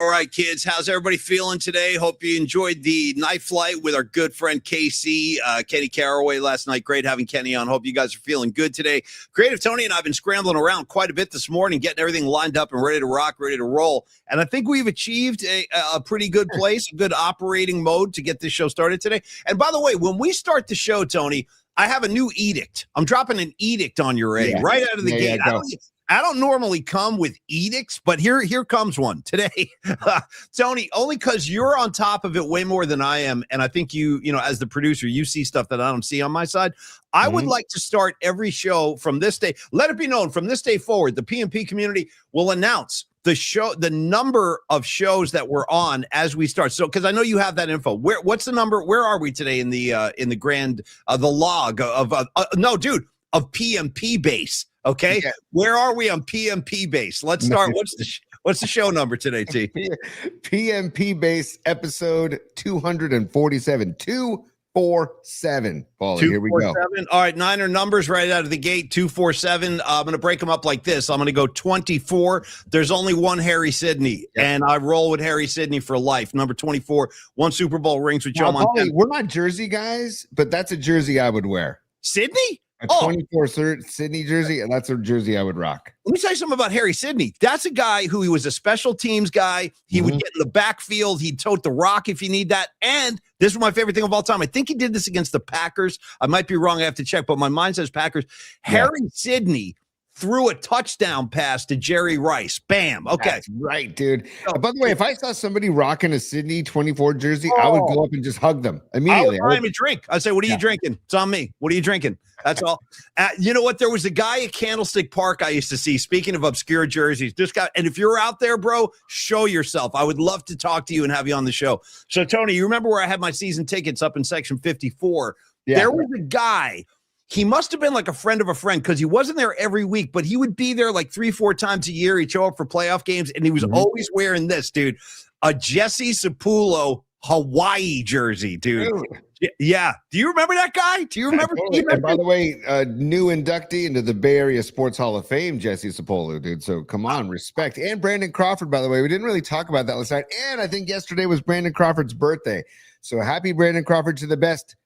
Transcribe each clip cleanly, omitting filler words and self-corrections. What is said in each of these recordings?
All right, kids, how's everybody feeling today? Hope you enjoyed the night flight with our good friend KC, Kenny Caraway last night. Great having Kenny on. Hope you guys are feeling good today. Creative Tony and I have been scrambling around quite a bit this morning, getting everything lined up and ready to rock, ready to roll. And I think we've achieved a pretty good place, a good operating mode to get this show started today. And by the way, when we start the show, Tony, I have a new edict. I'm dropping an edict on your egg right out of the gate. I don't normally come with edicts, but here comes one today. Tony, only because you're on top of it way more than I am. And I think you know, as the producer, you see stuff that I don't see on my side. I would like to start every show from this day. Let it be known from this day forward, the PMP community will announce the number of shows that we're on as we start. So, because I know you have that info. What's the number? Where are we today in the grand, the log of PMP base? Okay, yeah. Where are we on PMP base? Let's start. What's the show number today, T? PMP base episode 247. 247. Paulie, here we go. All right, Niner numbers right out of the gate. 247. I'm going to break them up like this. I'm going to go 24. There's only one Harry Sidney, and I roll with Harry Sidney for life. Number 24. 1 Super Bowl rings with Joe Montana. We're not jersey guys, but that's a jersey I would wear. Sidney? A 24 Sydney jersey, and that's a jersey I would rock. Let me tell you something about Harry Sidney. That's a guy who he was a special teams guy. He would get in the backfield. He'd tote the rock if you need that. And this is my favorite thing of all time. I think he did this against the Packers. I might be wrong. I have to check, but my mind says Packers. Harry Sidney threw a touchdown pass to Jerry Rice. Bam. Okay. That's right, dude. By the way, if I saw somebody rocking a Sydney 24 jersey, I would go up and just hug them immediately. I would buy him a drink. I'd say, what are you drinking? It's on me. What are you drinking? That's all. You know what? There was a guy at Candlestick Park I used to see, speaking of obscure jerseys. This guy, and if you're out there, bro, show yourself. I would love to talk to you and have you on the show. So, Tony, you remember where I had my season tickets up in section 54? Yeah. There was a guy. He must have been like a friend of a friend because he wasn't there every week, but he would be there like 3-4 times a year. He'd show up for playoff games, and he was always wearing this, dude, a Jesse Sapullo Hawaii jersey, dude. Yeah. Do you remember that guy? Do you remember? And by the way, new inductee into the Bay Area Sports Hall of Fame, Jesse Sapullo, dude. So come on, respect. And Brandon Crawford, by the way. We didn't really talk about that last night. And I think yesterday was Brandon Crawford's birthday. So happy Brandon Crawford to the best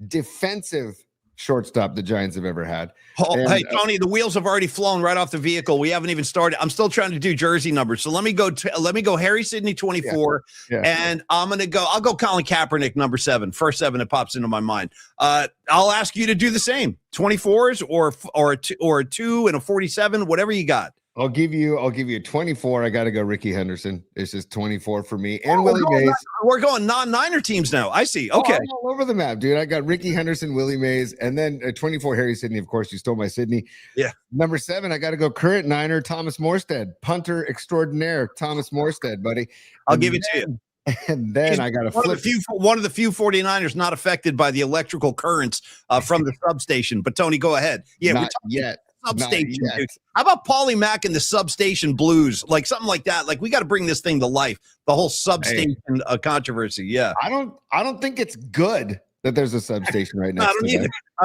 defensive shortstop the Giants have ever had. Hey, Tony, the wheels have already flown right off the vehicle. We haven't even started. I'm still trying to do jersey numbers. So let me go Harry Sidney 24 and I'll go Colin Kaepernick number 7. First 7 that pops into my mind. I'll ask you to do the same. 24s or a 2 and a 47, whatever you got. I'll give you a 24. I got to go Ricky Henderson. It's just 24 for me. And Willie Mays. We're going non-Niner teams now. I see. Okay. I'm all over the map, dude. I got Ricky Henderson, Willie Mays, and then 24 Harry Sidney. Of course, you stole my Sidney. Yeah. Number 7, I got to go current Niner, Thomas Morstead, punter extraordinaire, Thomas Morstead, buddy. I'll give it to you. And then I got to flip. One of the few 49ers not affected by the electrical currents from the substation. But Tony, go ahead. Yeah, not yet. Substation, dude. How about Paulie Mack and the Substation Blues? Like something like that. Like we got to bring this thing to life. The whole substation controversy. Yeah. I don't think it's good that there's a substation right now. I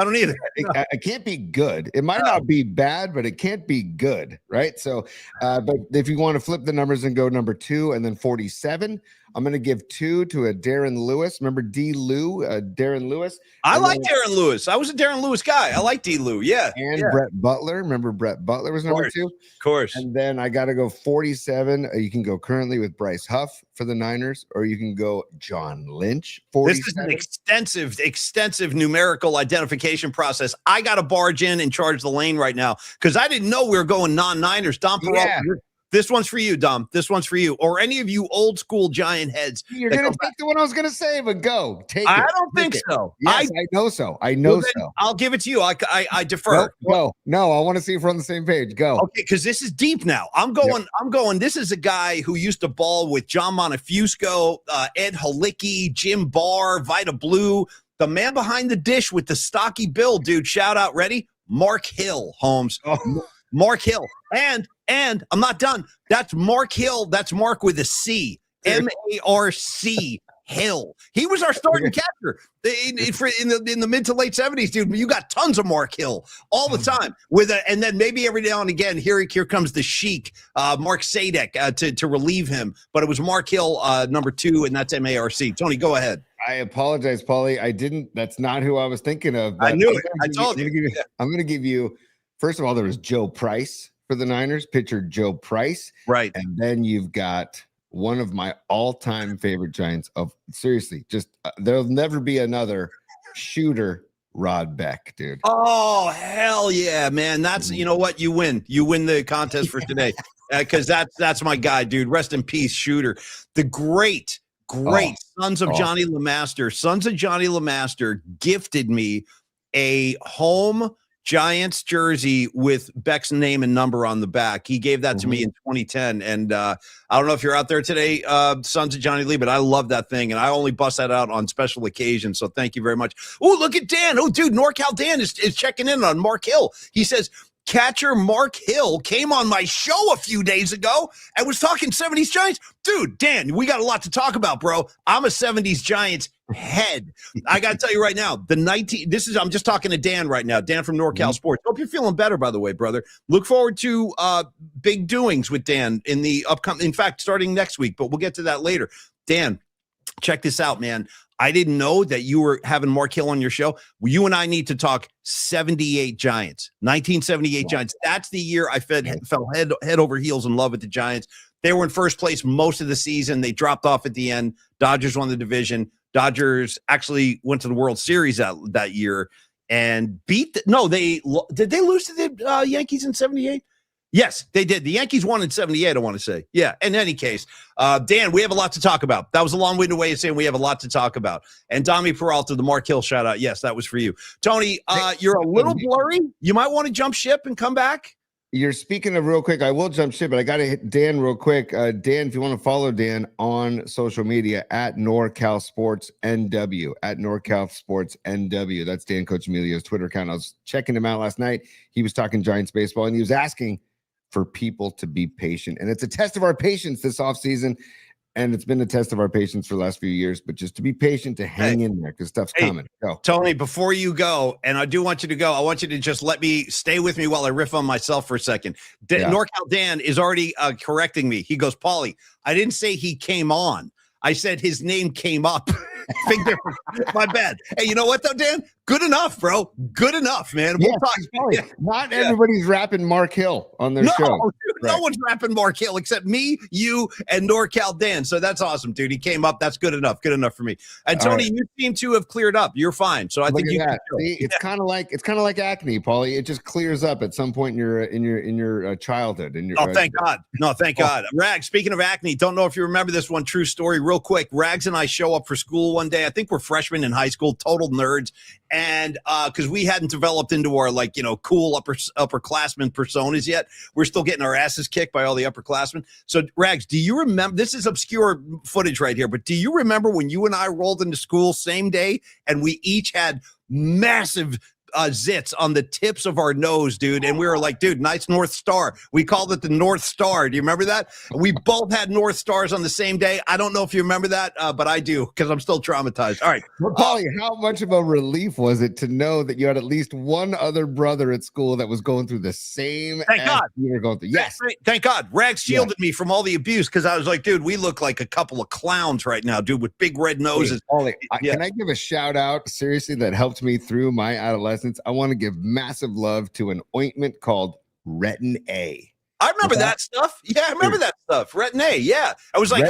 don't either. It can't be good. It might not be bad, but it can't be good, right? So, but if you want to flip the numbers and go number 2 and then 47, I'm going to give 2 to a Darren Lewis. Remember D. Lou, Darren Lewis? I like Darren Lewis. I was a Darren Lewis guy. I like D. Lou. Yeah. And Brett Butler. Remember Brett Butler was number 2? Of course. And then I got to go 47. You can go currently with Bryce Huff for the Niners, or you can go John Lynch. 47. This is an extensive numerical identification process. I got to barge in and charge the lane right now because I didn't know we were going non-Niners. Dom Peralta, this one's for you, Dom. This one's for you. Or any of you old school Giant heads. You're going to take the one I was going to say, but go. Take it. I don't think so. Yes, I know so. I know so. I'll give it to you. I defer. No, I want to see if we're on the same page. Go. Okay, because this is deep now. I'm going. This is a guy who used to ball with John Montefiusco, Ed Halicki, Jim Barr, Vita Blue. The man behind the dish with the stocky build, dude. Shout out. Ready? Mark Hill, Holmes. Oh. Mark Hill. And I'm not done. That's Mark Hill. That's Mark with a C. M-A-R-C Hill. He was our starting catcher in the mid to late 70s, dude. You got tons of Mark Hill all the time and then maybe every now and again, here comes the Sheik, Mark Sadek to relieve him. But it was Mark Hill, number 2, and that's MARC. Tony, go ahead. I apologize, Paulie. That's not who I was thinking of. I knew it. I told you. I'm going to give you, first of all, there was Joe Price for the Niners, pitcher Joe Price. Right. And then you've got one of my all-time favorite Giants of, seriously, just there'll never be another shooter, Rod Beck, dude. Oh, hell yeah, man. That's, you know what? You win the contest for today. Because that's my guy, dude. Rest in peace, shooter. The great Sons of Johnny LeMaster. Sons of Johnny LeMaster gifted me a home Giants jersey with Beck's name and number on the back. He gave that to me in 2010. And I don't know if you're out there today, Sons of Johnny Lee, but I love that thing. And I only bust that out on special occasions. So thank you very much. Oh, look at Dan. Oh, dude, NorCal Dan is checking in on Mark Hill. He says, catcher Mark Hill came on my show a few days ago and was talking 70s Giants. Dude, Dan, we got a lot to talk about, bro. I'm a 70s Giants head. I got to tell you right now, I'm just talking to Dan right now, Dan from NorCal Sports. Hope you're feeling better, by the way, brother. Look forward to big doings with Dan in the upcoming, in fact, starting next week, but we'll get to that later. Dan, check this out, man. I didn't know that you were having Mark Hill on your show. You and I need to talk 78 Giants, 1978 Giants. That's the year I fell head over heels in love with the Giants. They were in first place most of the season. They dropped off at the end. Dodgers won the division. Dodgers actually went to the World Series that year and did they lose to the Yankees in 78? Yes, they did. The Yankees won in 78, I want to say. Yeah, in any case, Dan, we have a lot to talk about. That was a long-winded way of saying we have a lot to talk about. And Dami Peralta, the Mark Hill shout-out, yes, that was for you. Tony, you're a little blurry. You might want to jump ship and come back. You're speaking of real quick. I will jump ship, but I got to hit Dan real quick. Dan, if you want to follow Dan on social media at NorCal Sports NW, at NorCal Sports NW. That's Dan Coach Emilio's Twitter account. I was checking him out last night. He was talking Giants baseball, and he was asking for people to be patient. And it's a test of our patience this offseason. And it's been a test of our patience for the last few years, but just to be patient, to hang in there because stuff's coming. Go. Tony, before you go, and I do want you to go, I want you to just stay with me while I riff on myself for a second. NorCal Dan is already correcting me. He goes, Paulie, I didn't say he came on. I said his name came up. Big difference. My bad. Hey, you know what though, Dan? Good enough, bro. Good enough, man. We'll talk. Not everybody's rapping Mark Hill on their show. Dude, no one's rapping Mark Hill except me, you, and NorCal Dan. So that's awesome, dude. He came up. That's good enough. Good enough for me. And Tony, you seem to have cleared up. You're fine. So I think you can. See, it's kind of like acne, Paulie. It just clears up at some point in your childhood. Thank God. No, thank God. Rags, speaking of acne, don't know if you remember this one true story real quick. Rags and I show up for school one day. I think we're freshmen in high school, total nerds. And because we hadn't developed into our cool upperclassmen personas yet, we're still getting our asses kicked by all the upperclassmen. So Rags, do you remember? This is obscure footage right here, but do you remember when you and I rolled into school same day and we each had massive zits on the tips of our nose, dude, and we were like, dude, nice North Star. We called it the North Star. Do you remember that? We both had North Stars on the same day. I don't know if you remember that, but I do because I'm still traumatized. All right, well, Paulie, how much of a relief was it to know that you had at least one other brother at school that was going through the same? Thank God you were going through. Yes, thank God. Rags shielded me from all the abuse because I was like, dude, we look like a couple of clowns right now, dude, with big red noses. Paulie, can I give a shout out seriously that helped me through my adolescence? I want to give massive love to an ointment called Retin A. I remember that stuff. Yeah, I remember that stuff. Retin A. Yeah, it was like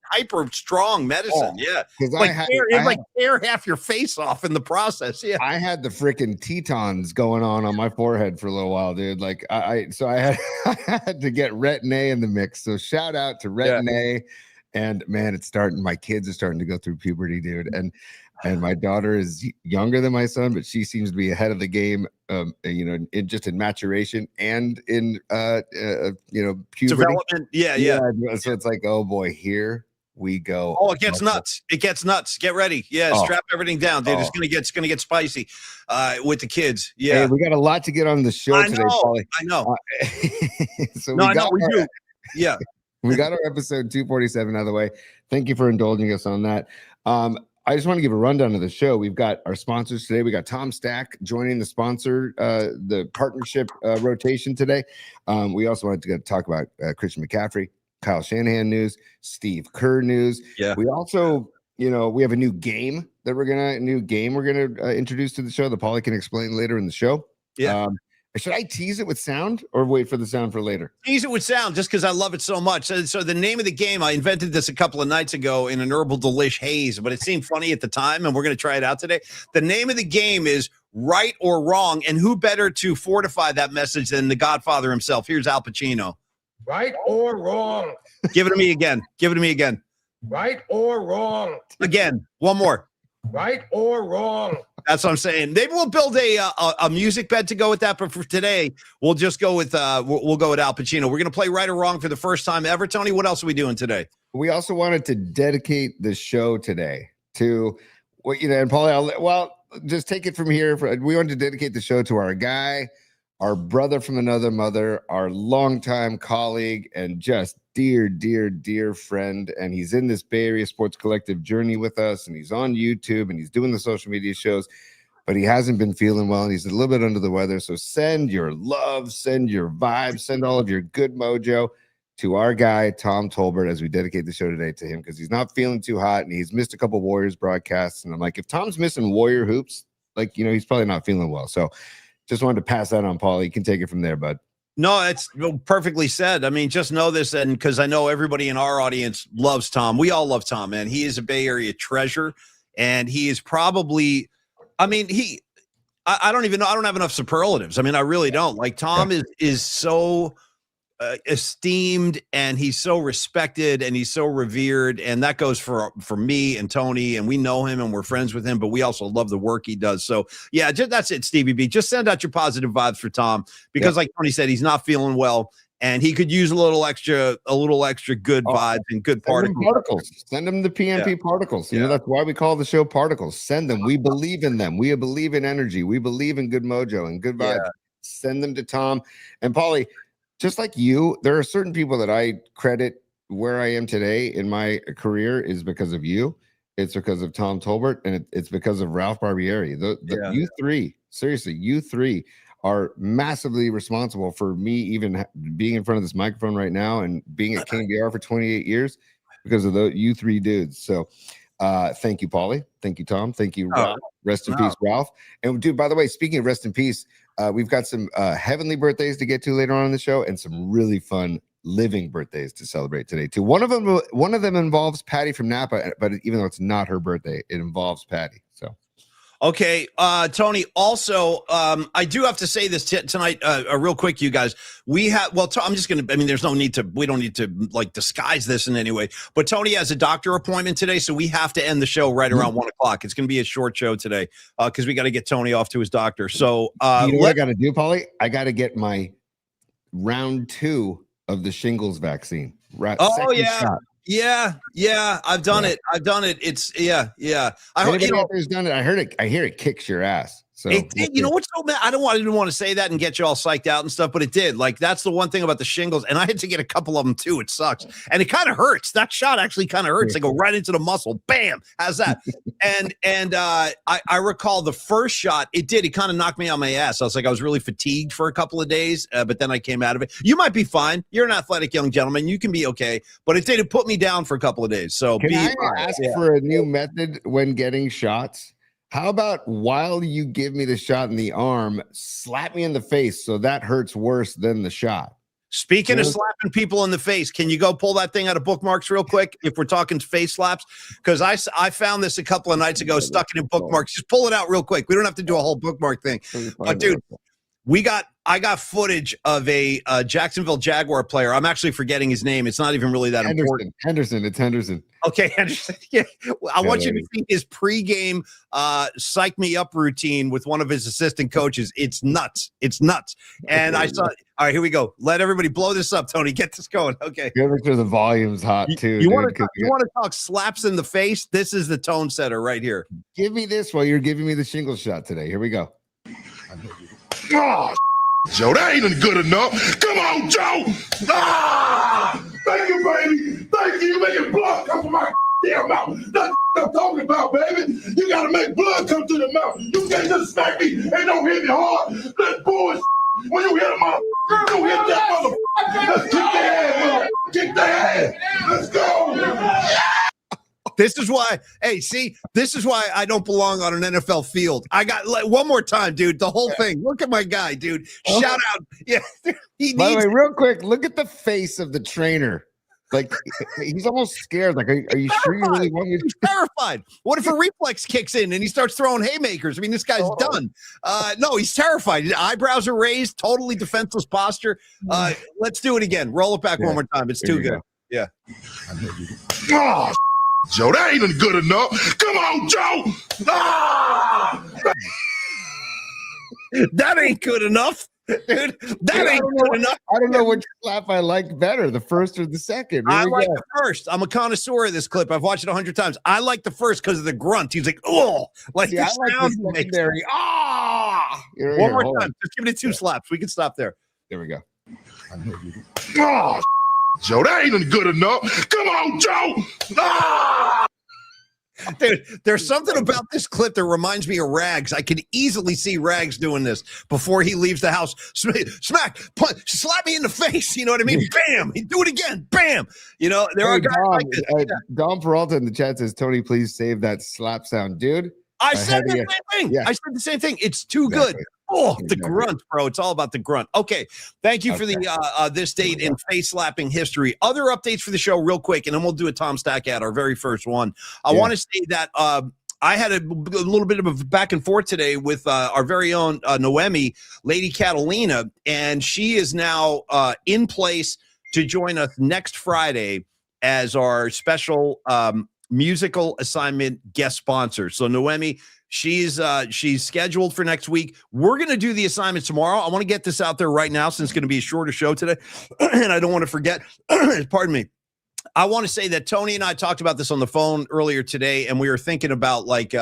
hyper strong medicine. Yeah, like tear half your face off in the process. Yeah, I had the freaking Tetons going on my forehead for a little while, dude. Like I had to get Retin A in the mix. So shout out to Retin A. And man, my kids are starting to go through puberty, dude. And my daughter is younger than my son, but she seems to be ahead of the game, in maturation and in, puberty. Development. Yeah. So it's like, oh boy, here we go. Oh, it gets nuts. It gets nuts. Get ready. Yeah. Strap everything down, dude. It's going to get spicy with the kids. Yeah. Hey, we got a lot to get on the show today, Paulie. I know. So we do. Yeah. We got our episode 247 out of the way. Thank you for indulging us on that. I just want to give a rundown of the show. We've got our sponsors today. We got Tom Stack joining the sponsor, the partnership rotation today. We also wanted to talk about Christian McCaffrey, Kyle Shanahan news, Steve Kerr news. Yeah. We also, we have a new game that we're gonna introduce to the show that Paulie can explain later in the show. Yeah. Should I tease it with sound or wait for the sound for later? Tease it with sound just because I love it so much. So the name of the game, I invented this a couple of nights ago in an Herbal Delish haze, but it seemed funny at the time, and we're going to try it out today. The name of the game is Right or Wrong, and who better to fortify that message than the Godfather himself? Here's Al Pacino. Right or wrong? Give it to me again. Give it to me again. Right or wrong? Again. One more. Right or wrong? That's what I'm saying. Maybe we'll build a music bed to go with that, but for today, we'll just go with we'll go with Al Pacino. We're gonna play Right or Wrong for the first time ever. Tony, what else are we doing today? We also wanted to dedicate the show today to and Paulie, just take it from here. We wanted to dedicate the show to our guy, our brother from another mother, our longtime colleague, and just dear friend. And he's in this Bay Area Sports Collective journey with us, and he's on YouTube and he's doing the social media shows, but he hasn't been feeling well and he's a little bit under the weather. So send your love, send your vibes, send all of your good mojo to our guy, Tom Tolbert, as we dedicate the show today to him, because he's not feeling too hot and he's missed a couple Warriors broadcasts. And I'm like, if Tom's missing Warrior hoops, he's probably not feeling well. So just wanted to pass that on, Paul. You can take it from there, bud. No, it's perfectly said. I mean, just know this, and because I know everybody in our audience loves Tom. We all love Tom, man. He is a Bay Area treasure, and he is probably, I don't even know. I don't have enough superlatives. I mean, I really don't. Like, Tom is so esteemed, and he's so respected, and he's so revered, and that goes for me and Tony, and we know him and we're friends with him, but we also love the work he does. So yeah, that's it, Stevie B. Just send out your positive vibes for Tom, because like Tony said, he's not feeling well and he could use a little extra good vibes and good particles. Send them the PMP particles. That's why we call the show Particles. Send them. We believe in them. We believe in energy. We believe in good mojo and good vibes. Send them to Tom. And Paulie, just like you, there are certain people that I credit where I am today in my career is because of you. It's because of Tom Tolbert, and it's because of Ralph Barbieri. You three, seriously, you three are massively responsible for me even being in front of this microphone right now and being at KBR for 28 years because of you three dudes. So thank you, Paulie. Thank you, Tom. Thank you, Ralph. Rest in peace, Ralph. And dude, by the way, speaking of rest in peace, we've got some heavenly birthdays to get to later on in the show, and some really fun living birthdays to celebrate today too. One of them involves Patty from Napa, but even though it's not her birthday, it involves Patty. So okay, Tony, also I do have to say this tonight real quick, you guys. We have, I'm just gonna, we don't need to like disguise this in any way, but Tony has a doctor appointment today, so we have to end the show right around 1 o'clock. It's gonna be a short show today because we got to get Tony off to his doctor. So what I got to do, Paulie? I got to get my round 2 of the shingles vaccine. Right? Oh yeah. Yeah. I've done it. It's I hope anybody out there's done it. I hear it kicks your ass. So it did. You know what's so bad? I didn't want to say that and get you all psyched out and stuff, but it did. Like, that's the one thing about the shingles, and I had to get a couple of them too. It sucks, and it kind of hurts. That shot actually kind of hurts. They go right into the muscle. Bam! How's that? and I recall the first shot. It kind of knocked me on my ass. I was really fatigued for a couple of days, but then I came out of it. You might be fine. You're an athletic young gentleman. You can be okay. But it did. It put me down for a couple of days. So can I ask for a new method when getting shots? How about while you give me the shot in the arm, slap me in the face so that hurts worse than the shot? Speaking of slapping people in the face, can you go pull that thing out of bookmarks real quick if we're talking face slaps? Because I found this a couple of nights ago, stuck it in bookmarks. Just pull it out real quick. We don't have to do a whole bookmark thing. But, dude, I got footage of a Jacksonville Jaguar player. I'm actually forgetting his name. It's not even really that important. Henderson. It's Henderson. Okay, Henderson. Yeah. I want you to see his pregame psych me up routine with one of his assistant coaches. It's nuts. And I saw. All right, here we go. Let everybody blow this up, Tony. Get this going. Okay. Make sure the volume's hot too. You want to talk slaps in the face? This is the tone setter right here. Give me this while you're giving me the shingle shot today. Here we go. Oh, Joe, that ain't good enough. Come on, Joe. Thank you, baby. mouth. That's what I'm talking about, baby. You gotta make blood come through the mouth. You can't just smack me and don't hit me hard. That's bullshit. When you hit a mother, you hit that mother. Let's kick their ass, mother. Kick their ass. Let's go. This is why, this is why I don't belong on an NFL field. I got one more time, dude. The whole thing. Look at my guy, dude. Shout out. Yeah. By the way, real quick, look at the face of the trainer. Like, he's almost scared. Like, are you sure you really want me to? He's terrified. What if a reflex kicks in and he starts throwing haymakers? I mean, this guy's done. No, he's terrified. His eyebrows are raised, totally defenseless posture. Let's do it again. Roll it back one more time. It's too good. Go. Yeah. Oh, Joe, that ain't even good enough. Come on, Joe. Ah! That ain't good enough. Dude, that ain't good enough. I don't know which slap I like better, the first or the second. I like the first. I'm a connoisseur of this clip. I've watched it 100 times. I like the first because of the grunt. He's like, oh, like the sound. Secondary. One more time. Just give it 2 slaps. We can stop there. There we go. Oh, Joe, that ain't even good enough. Come on, Joe. Ah! Dude, there's something about this clip that reminds me of Rags. I can easily see Rags doing this before he leaves the house. Smack, punch, slap me in the face. You know what I mean? Bam. He do it again. Bam. You know, there are guys like this. Dom Peralta in the chat says, Tony, please save that slap sound. Dude, I said the same thing. Yeah. I said the same thing. It's too good. Oh, the grunt, bro. It's all about the grunt. Okay. Thank you for the this date in face slapping history. Other updates for the show real quick, and then we'll do a Tom Stack ad, our very first one. I want to say that I had a little bit of a back and forth today with our very own Noemi, Lady Catalina, and she is now in place to join us next Friday as our special musical assignment guest sponsor. So Noemi, she's scheduled for next week. We're going to do the assignment tomorrow. I want to get this out there right now since it's going to be a shorter show today. And I don't want to forget, pardon me. I want to say that Tony and I talked about this on the phone earlier today, and we were thinking about like,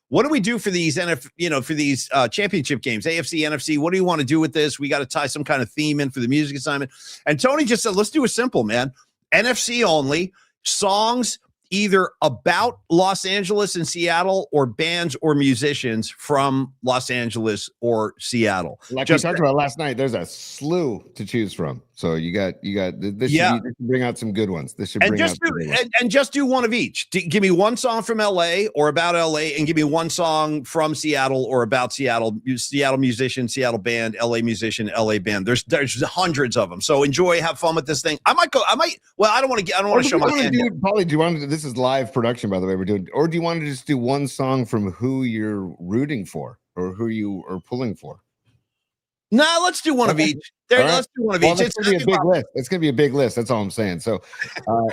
what do we do for these for these championship games, AFC, NFC? What do you want to do with this? We got to tie some kind of theme in for the music assignment. And Tony just said, let's do it simple, man. NFC only, songs either about Los Angeles and Seattle or bands or musicians from Los Angeles or Seattle. Like we talked about last night, there's a slew to choose from. So you got this. Should bring out some good ones. This should bring out and just do one of each. Give me one song from LA or about LA, and give me one song from Seattle or about Seattle. Seattle musician, Seattle band, LA musician, LA band. There's hundreds of them. So enjoy, have fun with this thing. I might. Well, I don't want to show my hand. Polly, do you want to? This is live production, by the way. We're doing, or do you want to just do one song from who you're rooting for or who you are pulling for? No, let's do one of each. Let's do one of each. It's going to be a big list. It's going to be a big list. That's all I'm saying. So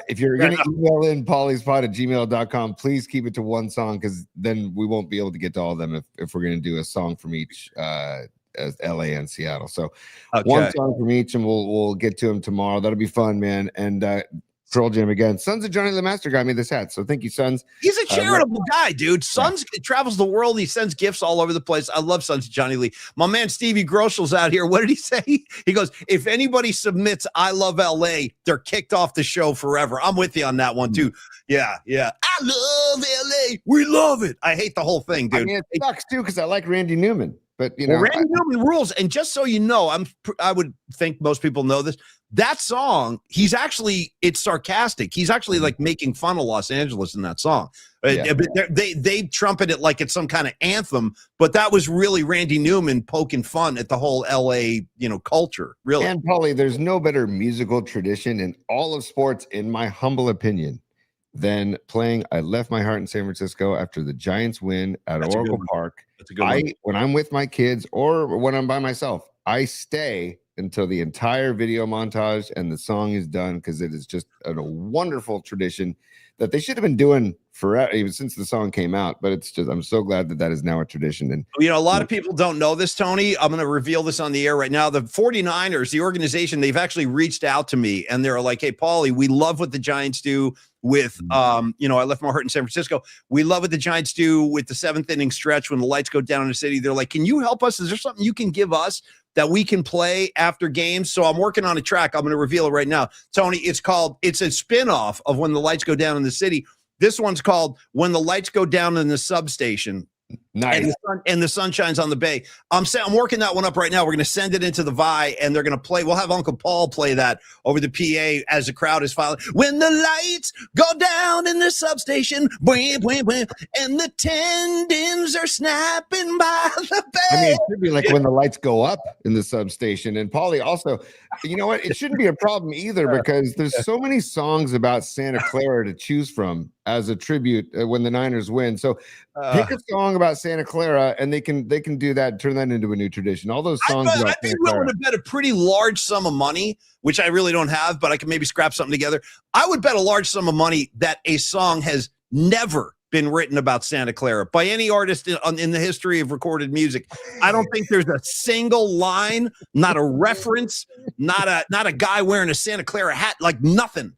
if you're going to email in pollyspot@gmail.com, please keep it to one song, because then we won't be able to get to all of them if we're going to do a song from each as LA and Seattle. So one song from each, and we'll get to them tomorrow. That'll be fun, man. And Pearl Jam again. Sons of Johnny the Master got me this hat, so thank you, Sons. He's a charitable guy, dude. Sons travels the world. He sends gifts all over the place. I love Sons of Johnny Lee. My man Stevie Groshel's out here. What did he say? He goes, if anybody submits I love LA, they're kicked off the show forever. I'm with you on that one too. Yeah. I love LA. We love it. I hate the whole thing, dude. I mean, it sucks too, because I like Randy Newman. But you know, Randy Newman rules. And just so you know, I would think most people know this. That song, it's sarcastic. He's actually like making fun of Los Angeles in that song. They trumpet it like it's some kind of anthem, but that was really Randy Newman poking fun at the whole LA, culture. Really. And Paulie, there's no better musical tradition in all of sports, in my humble opinion, than playing I Left My Heart in San Francisco after the Giants win at Oracle Park. That's a good one. When I'm with my kids or when I'm by myself, I stay until the entire video montage and the song is done, because it is just a wonderful tradition that they should have been doing forever, even since the song came out. But it's just, I'm so glad that is now a tradition. And a lot of people don't know this, Tony. I'm going to reveal this on the air right now. The 49ers, the organization, they've actually reached out to me, and they're like, hey, Paulie, we love what the Giants do with, I Left My Heart in San Francisco. We love what the Giants do with the 7th inning stretch when the lights go down in the city. They're like, can you help us? Is there something you can give us that we can play after games? So I'm working on a track. I'm going to reveal it right now. Tony, it's a spinoff of When the Lights Go Down in the City. This one's called "When the Lights Go Down in the Substation." Nice. And the sun shines on the bay. I'm working that one up right now. We're going to send it into the Vi, and they're going to play. We'll have Uncle Paul play that over the PA as the crowd is filing. When the lights go down in the substation, bwah, bwah, bwah, and the tendons are snapping by the bay. I mean, it should be like when the lights go up in the substation. And Paulie, also, you know what? It shouldn't be a problem either because there's so many songs about Santa Clara to choose from as a tribute when the Niners win. So pick a song about Santa Clara, and they can do that, turn that into a new tradition. All those songs. I'd be willing to bet a pretty large sum of money, which I really don't have, but I can maybe scrap something together. I would bet a large sum of money that a song has never been written about Santa Clara by any artist in the history of recorded music. I don't think there's a single line, not a reference, not a guy wearing a Santa Clara hat, like nothing.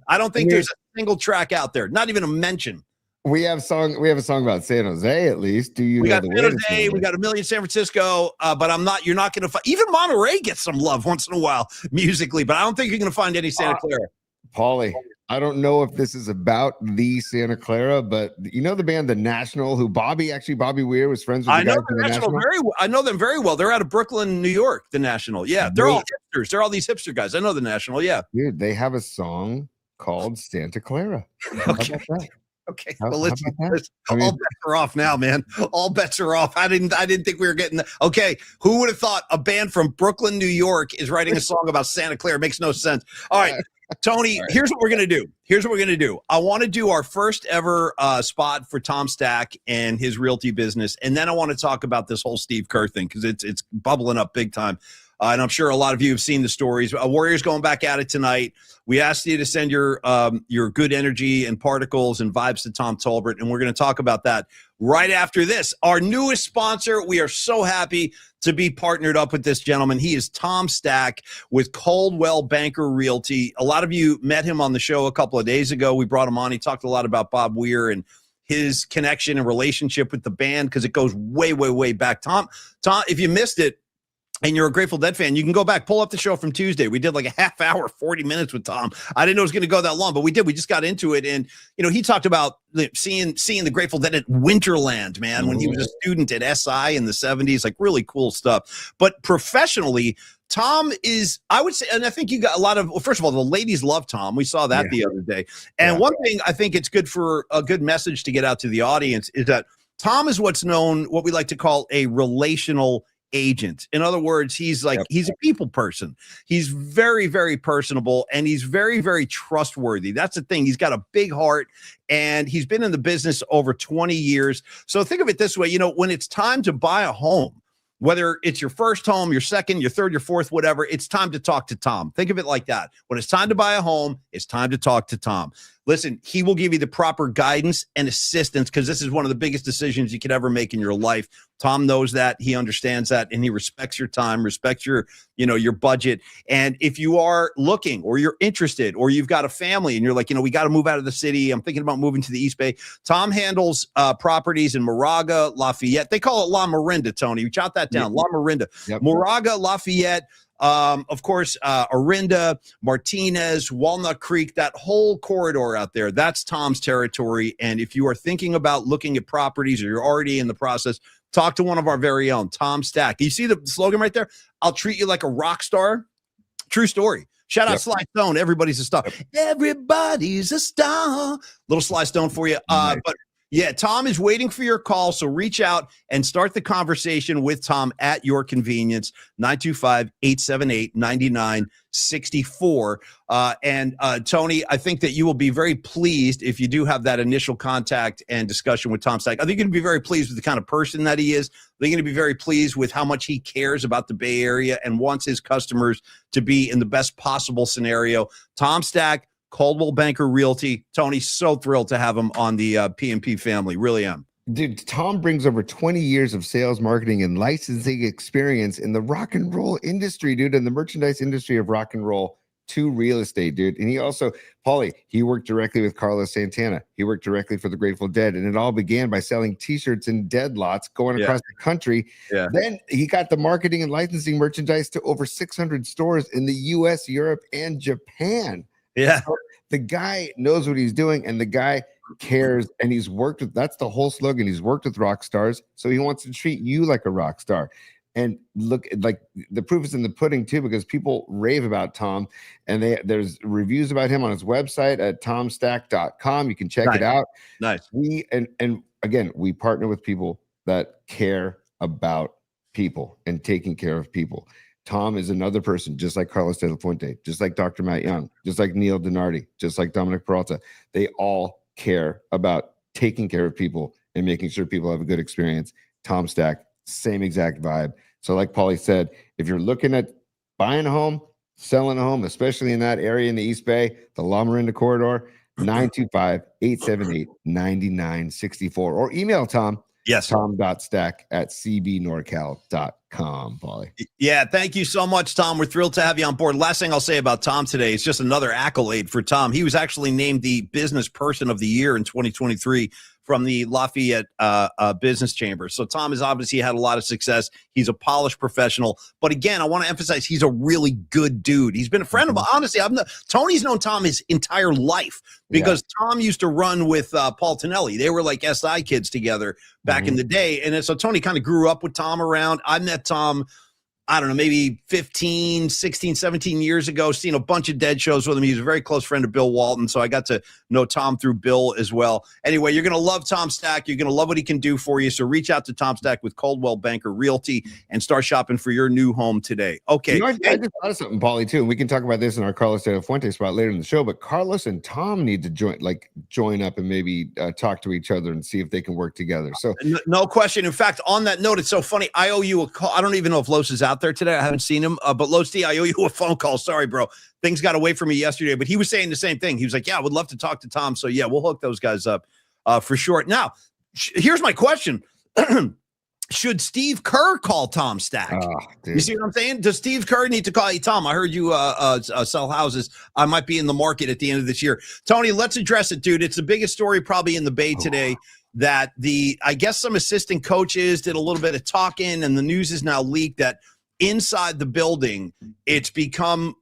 I don't think there's a single track out there, not even a mention. We have a song about San Jose, at least. Do you? We got San Jose, we got a million San Francisco, but you're not going to find, even Monterey gets some love once in a while musically, but I don't think you're going to find any Santa Clara. Paulie, I don't know if this is about the Santa Clara, but you know the band The National, who Bobby Weir was friends with. I know the National very well. I know them very well. They're out of Brooklyn, New York. The National, yeah, they're all hipsters. They're all these hipster guys. I know the National, yeah. Dude, they have a song called Santa Clara. Okay. Okay. Well, listen, all bets are off now, man. All bets are off. I didn't think we were getting that. Okay. Who would have thought a band from Brooklyn, New York is writing a song about Santa Clara? Makes no sense. All right. Tony, here's what we're going to do. I want to do our first ever spot for Tom Stack and his realty business. And then I want to talk about this whole Steve Kerr thing because it's bubbling up big time. And I'm sure a lot of you have seen the stories. Warriors going back at it tonight. We asked you to send your good energy and particles and vibes to Tom Tolbert, and we're going to talk about that right after this. Our newest sponsor, we are so happy to be partnered up with this gentleman. He is Tom Stack with Coldwell Banker Realty. A lot of you met him on the show a couple of days ago. We brought him on. He talked a lot about Bob Weir and his connection and relationship with the band because it goes way, way, way back. Tom, if you missed it, and you're a Grateful Dead fan, you can go back, pull up the show from Tuesday. We did like a half hour, 40 minutes with Tom. I didn't know it was going to go that long, but we did. We just got into it. And, he talked about seeing the Grateful Dead at Winterland, man, when he was a student at SI in the 70s, like really cool stuff. But professionally, Tom is, I would say, and I think you got a lot of, well, first of all, the ladies love Tom. We saw that the other day. And one thing I think it's good for a good message to get out to the audience is that Tom is what we like to call a relational agent. In other words, he's a people person. He's very, very personable, and he's very, very trustworthy. That's the thing. He's got a big heart, and he's been in the business over 20 years. So think of it this way, when it's time to buy a home, whether it's your first home, your second, your third, your fourth, whatever, it's time to talk to Tom. Think of it like that. When it's time to buy a home, it's time to talk to Tom. Listen, he will give you the proper guidance and assistance because this is one of the biggest decisions you could ever make in your life. Tom knows that. He understands that, and he respects your time, respects your budget. And if you are looking or you're interested or you've got a family and you're like, we got to move out of the city. I'm thinking about moving to the East Bay. Tom handles properties in Moraga, Lafayette. They call it La Marinda, Tony. Jot that down. La Marinda. Yep. Moraga, Lafayette. Of course, Orinda, Martinez, Walnut Creek, that whole corridor out there, that's Tom's territory. And if you are thinking about looking at properties or you're already in the process, talk to one of our very own, Tom Stack. You see the slogan right there? I'll treat you like a rock star. True story. Shout out Sly Stone. Everybody's a star. Everybody's a star. Little Sly Stone for you. But yeah, Tom is waiting for your call, so reach out and start the conversation with Tom at your convenience, 925-878-9964. And Tony, I think that you will be very pleased if you do have that initial contact and discussion with Tom Stack. I think you're going to be very pleased with the kind of person that he is. They're going to be very pleased with how much he cares about the Bay Area and wants his customers to be in the best possible scenario. Tom Stack, Coldwell Banker Realty. Tony, so thrilled to have him on the PMP family. Really am. Dude, Tom brings over 20 years of sales, marketing, and licensing experience in the rock and roll industry, dude, and the merchandise industry of rock and roll to real estate, dude. And he also, Paulie, he worked directly with Carlos Santana. He worked directly for the Grateful Dead. And it all began by selling T-shirts in Dead lots going across the country. Yeah. Then he got the marketing and licensing merchandise to over 600 stores in the U.S., Europe, and Japan. Yeah. So the guy knows what he's doing, and the guy cares, and he's worked with, that's the whole slogan. He's worked with rock stars, so he wants to treat you like a rock star. And look, like the proof is in the pudding too, because people rave about Tom, and there's reviews about him on his website at tomstack.com. You can check it out. Nice. And again, we partner with people that care about people and taking care of people. Tom is another person, just like Carlos De La Fuente, just like Dr. Matt Young, just like Neil Donardi, just like Dominic Peralta. They all care about taking care of people and making sure people have a good experience. Tom Stack, same exact vibe. So like Paulie said, if you're looking at buying a home, selling a home, especially in that area in the East Bay, the La Miranda corridor, 925-878-9964, or email Tom. Yes. tom.stack@cbnorcal.com, Paulie. Yeah, thank you so much, Tom. We're thrilled to have you on board. Last thing I'll say about Tom today is just another accolade for Tom. He was actually named the Business Person of the Year in 2023 from the Lafayette Business Chamber. So Tom has obviously had a lot of success. He's a polished professional. But again, I want to emphasize he's a really good dude. He's been a friend of mine. Honestly, Tony's known Tom his entire life because Tom used to run with Paul Tonelli. They were like SI kids together back in the day. And so Tony kind of grew up with Tom around. I met Tom, I don't know, maybe 15, 16, 17 years ago, seen a bunch of Dead shows with him. He was a very close friend of Bill Walton, so I got to know Tom through Bill as well. Anyway, you're going to love Tom Stack. You're going to love what he can do for you, so reach out to Tom Stack with Coldwell Banker Realty and start shopping for your new home today. Okay. I just thought of something, Paulie, too, and we can talk about this in our Carlos De La Fuente spot later in the show, but Carlos and Tom need to join up and maybe talk to each other and see if they can work together. So no question. In fact, on that note, it's so funny. I owe you a call. I don't even know if Los is out there today. I haven't seen him, but Los D, I owe you a phone call. Sorry, bro. Things got away from me yesterday, but he was saying the same thing. He was like, yeah, I would love to talk to Tom. So yeah, we'll hook those guys up for sure. Now, here's my question. Should Steve Kerr call Tom Stack? You see what I'm saying? Does Steve Kerr need to call? Hey, Tom, I heard you sell houses. I might be in the market at the end of this year. Tony, let's address it, dude. It's the biggest story probably in the Bay today. That I guess some assistant coaches did a little bit of talking, and the news is now leaked that inside the building, it's become,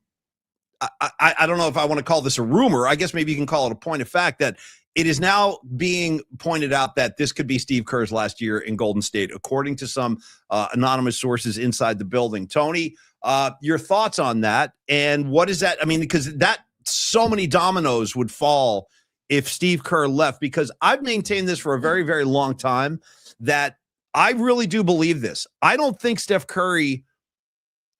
I don't know if I want to call this a rumor. I guess maybe you can call it a point of fact that it is now being pointed out that this could be Steve Kerr's last year in Golden State, according to some anonymous sources inside the building. Tony, your thoughts on that? And what is that? I mean, because that so many dominoes would fall if Steve Kerr left, because I've maintained this for a very, very long time, that I really do believe this. I don't think Steph Curry,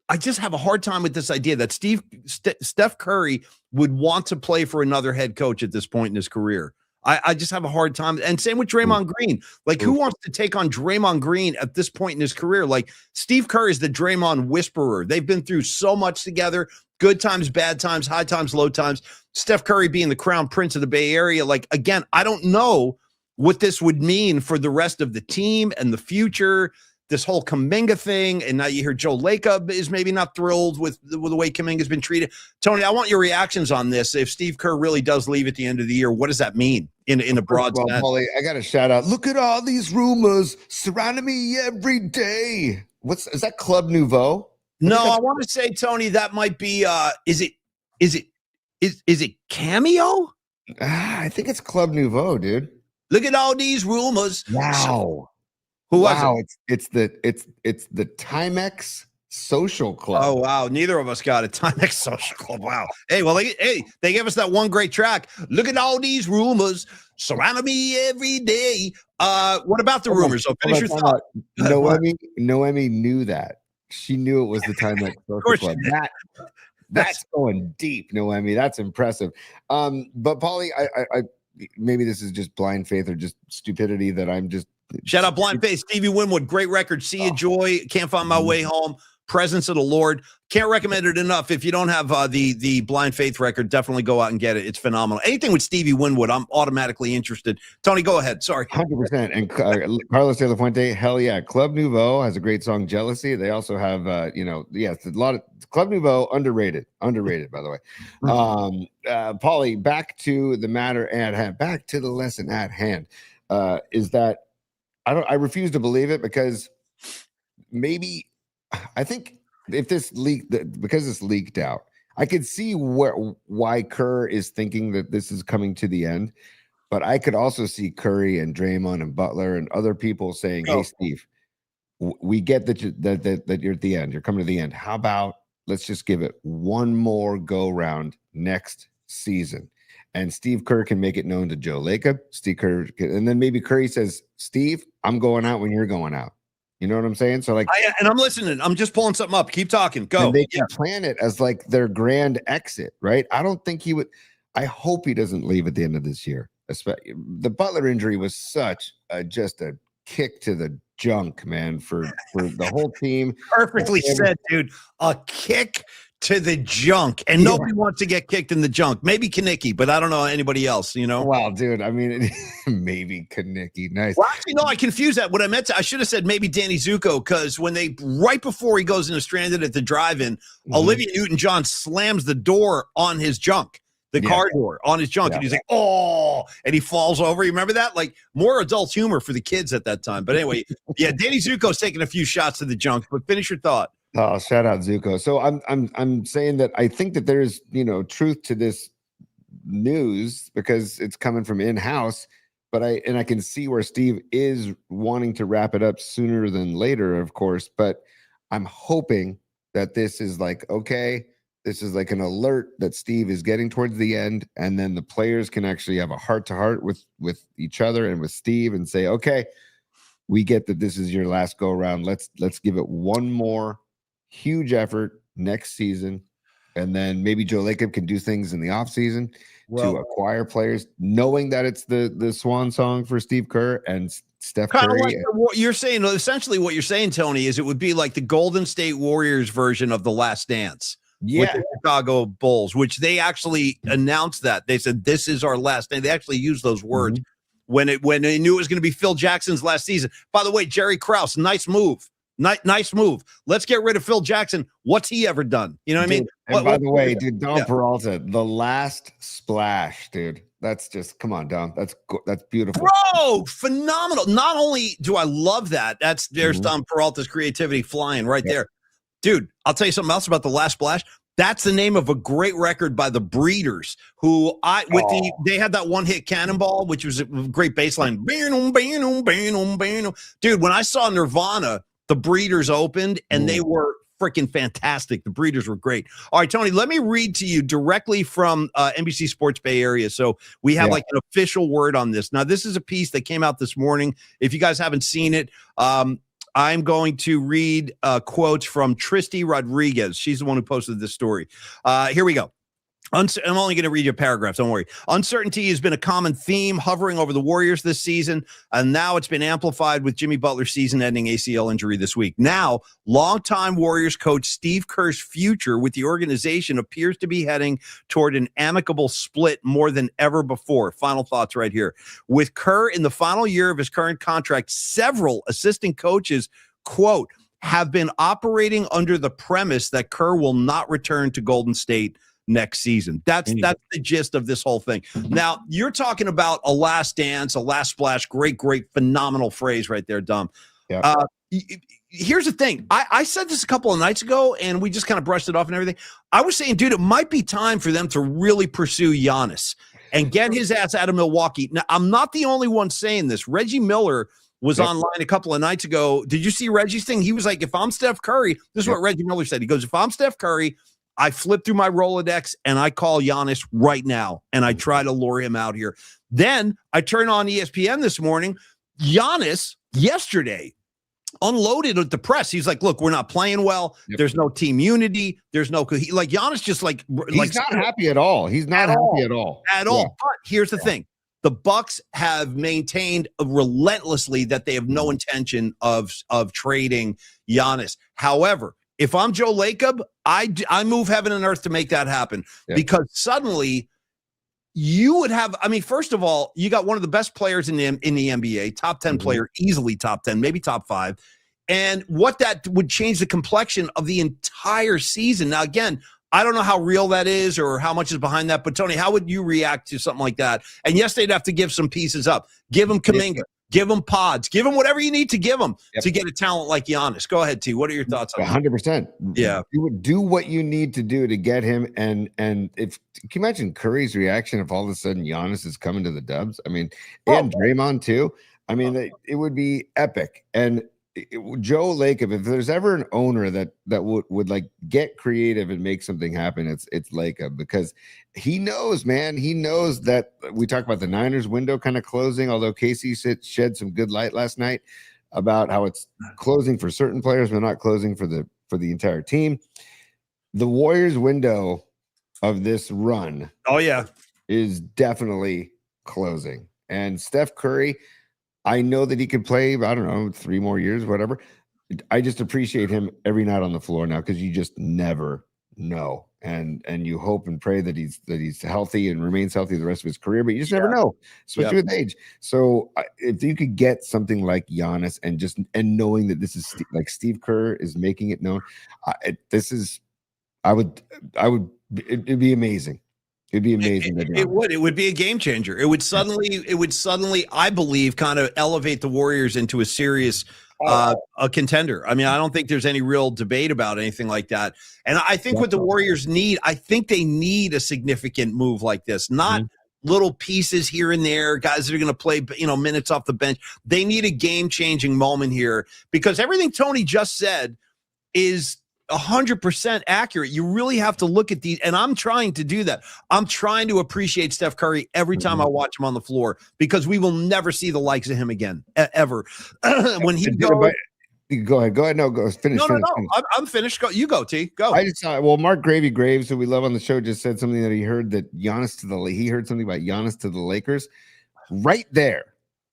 I just have a hard time with this idea that Steph Curry would want to play for another head coach at this point in his career. I just have a hard time. And same with Draymond Green. Like, who wants to take on Draymond Green at this point in his career? Like, Steve Kerr is the Draymond whisperer. They've been through so much together, good times, bad times, high times, low times. Steph Curry being the crown prince of the Bay Area. Like, again, I don't know what this would mean for the rest of the team and the future, this whole Kuminga thing. And now you hear Joe Lacob is maybe not thrilled with the way Kuminga's been treated. Tony, I want your reactions on this. If Steve Kerr really does leave at the end of the year, what does that mean in a broad sense? Paulie, I got to shout out. Look at all these rumors surrounding me every day. Is that Club Nouveau? No, I want to say, Tony, that might be, is it Cameo? I think it's Club Nouveau, dude. Look at all these rumors. Wow. Who was it? It's the Timex Social Club. Oh wow, neither of us got a Timex Social Club. Wow. Hey, well, they gave us that one great track. Look at all these rumors surrounding me every day. What about the rumors? So finish your thought. Noemi knew that. She knew it was the Timex Social Club. That's going deep, Noemi. That's impressive. But Paulie, I maybe this is just blind faith or just stupidity that I'm just. Shout out Blind Faith, Stevie Winwood, great record. See You Joy, Can't Find My Way Home, Presence of the Lord. Can't recommend it enough. If you don't have the Blind Faith record, definitely go out and get it. It's phenomenal. Anything with Stevie Winwood, I'm automatically interested. Tony, go ahead. Sorry. 100%. And Carlos De La Fuente, hell yeah. Club Nouveau has a great song, Jealousy. They also have, it's a lot of Club Nouveau, underrated, by the way. Paulie, back to the matter at hand, back to the lesson at hand, is that I refuse to believe it, because maybe I think if this leaked, because this leaked out, I could see why Kerr is thinking that this is coming to the end, but I could also see Curry and Draymond and Butler and other people saying, "Hey, Steve, we get that you're at the end. You're coming to the end. How about let's just give it one more go round next season?" And Steve Kerr can make it known to Joe Lacob. Steve Kerr, and then maybe Curry says, "Steve, I'm going out when you're going out." You know what I'm saying? So and I'm listening. I'm just pulling something up. Keep talking. Go. And they can plan it as like their grand exit, right? I don't think he would. I hope he doesn't leave at the end of this year. Especially the Butler injury was such just a kick to the junk, man, for the whole team. Perfectly said, dude. A kick to the junk, and nobody wants to get kicked in the junk. Maybe Kanicki, but I don't know anybody else. You know. Wow, dude. I mean, maybe Kanicki. Nice. Well, actually, no, I confused that. What I meant I should have said maybe Danny Zuko, because when right before he goes into Stranded at the drive-in, Olivia Newton-John slams the door on his junk. The car door on his junk, and he's like, "Oh!" and he falls over. You remember that? Like more adult humor for the kids at that time. But anyway, Danny Zuko's taking a few shots to the junk. But finish your thought. Oh, shout out Zuko. So I'm saying that I think that there's truth to this news because it's coming from in-house. But I can see where Steve is wanting to wrap it up sooner than later, of course. But I'm hoping that this is like, okay, this is like an alert that Steve is getting towards the end, and then the players can actually have a heart-to-heart with each other and with Steve and say, okay, we get that this is your last go around. Let's give it one more huge effort next season, and then maybe Joe Lacob can do things in the offseason to acquire players, knowing that it's the swan song for Steve Kerr and Steph Curry. Like what you're saying, essentially what you're saying, Tony, is it would be like the Golden State Warriors version of The Last Dance. With the Chicago Bulls, which they actually announced that. They said, this is our last day. They actually used those words when they knew it was going to be Phil Jackson's last season. By the way, Jerry Krause, nice move. Nice move. Let's get rid of Phil Jackson. What's he ever done? You know what I mean? And by the way, dude, Dom Peralta, the last splash, dude. That's just, come on, Dom. That's beautiful. Bro, phenomenal. Not only do I love that, there's Dom Peralta's creativity flying right there. Dude, I'll tell you something else about the last splash. That's the name of a great record by the Breeders, who they had that one hit Cannonball, which was a great bass line. Dude, when I saw Nirvana, the Breeders opened and they were freaking fantastic. The Breeders were great. All right, Tony, let me read to you directly from NBC Sports Bay Area. So we have like an official word on this. Now, this is a piece that came out this morning. If you guys haven't seen it, I'm going to read quotes from Tristy Rodriguez. She's the one who posted this story. Here we go. I'm only going to read you paragraphs. Don't worry. Uncertainty has been a common theme hovering over the Warriors this season, and now it's been amplified with Jimmy Butler's season-ending ACL injury this week. Now, longtime Warriors coach Steve Kerr's future with the organization appears to be heading toward an amicable split more than ever before. Final thoughts right here. With Kerr in the final year of his current contract, several assistant coaches, quote, have been operating under the premise that Kerr will not return to Golden State next season. That's the gist of this whole thing. Now, you're talking about a last dance, a last splash. Great, phenomenal phrase right there, Dom. Yeah. Here's the thing. I said this a couple of nights ago, and we just kind of brushed it off and everything. I was saying, dude, it might be time for them to really pursue Giannis and get his ass out of Milwaukee. Now, I'm not the only one saying this. Reggie Miller was online a couple of nights ago. Did you see Reggie's thing? He was like, if I'm Steph Curry, this is what Reggie Miller said. He goes, if I'm Steph Curry, I flip through my Rolodex and I call Giannis right now and I try to lure him out here. Then I turn on ESPN this morning. Giannis yesterday unloaded at the press. He's like, look, we're not playing well. There's no team unity. There's no, like Giannis just like, he's not happy at all. He's not happy at all. At all. But here's the thing. The Bucks have maintained relentlessly that they have no intention of trading Giannis. However, if I'm Joe Lacob, I move heaven and earth to make that happen because suddenly you would have, I mean, first of all, you got one of the best players in the NBA, top 10 player, easily top 10, maybe top 5. And what that would change the complexion of the entire season. Now, again, I don't know how real that is or how much is behind that, but Tony, how would you react to something like that? And yes, they'd have to give some pieces up. Give them Kuminga. Give him pods. Give him whatever you need to give him Yep. to get a talent like Giannis. Go ahead, T. What are your thoughts on that? 100%. Yeah. You would do what you need to do to get him. And if can you imagine Curry's reaction if all of a sudden Giannis is coming to the Dubs? I mean, and Draymond too. I mean, it would be epic. And Joe Lacob, if there's ever an owner that would like get creative and make something happen, it's Lacob, because he knows, man. He knows that we talk about the Niners window kind of closing, although Casey shed some good light last night about how it's closing for certain players, but not closing for the entire team. The Warriors window of this run, is definitely closing. And Steph Curry, I know that he could play, I don't know, 3 more years, whatever. I just appreciate him every night on the floor now, because you just never know. And you hope and pray that he's healthy and remains healthy the rest of his career, but you just never know, especially with age. So if you could get something like Giannis and knowing that this is like Steve Kerr is making it known, it'd be amazing. It'd be amazing. It would be a game changer. It would suddenly, I believe, kind of elevate the Warriors into a serious a contender. I mean, I don't think there's any real debate about anything like that. And I think what the Warriors need, I think they need a significant move like this, not little pieces here and there, guys that are going to play, minutes off the bench. They need a game-changing moment here, because everything Tony just said is 100% accurate. You really have to look at these, and I'm trying to do that. I'm trying to appreciate Steph Curry every time I watch him on the floor, because we will never see the likes of him again, ever. When he goes, go ahead. No, go finish. No. I'm finished. Go. You go, T. Go. I just saw. Well, Mark Graves, who we love on the show, just said something that he heard he heard something about Giannis to the Lakers, right there.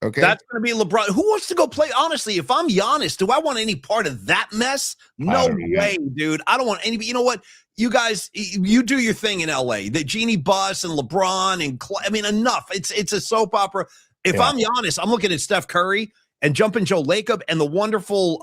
Okay, that's going to be LeBron. Who wants to go play? Honestly, if I'm Giannis, do I want any part of that mess? No way, dude. I don't want any. You know what? You guys, you do your thing in LA. The Genie Bus and LeBron and enough. It's a soap opera. If I'm Giannis, I'm looking at Steph Curry and Jumpin' Joe Lacob and the wonderful,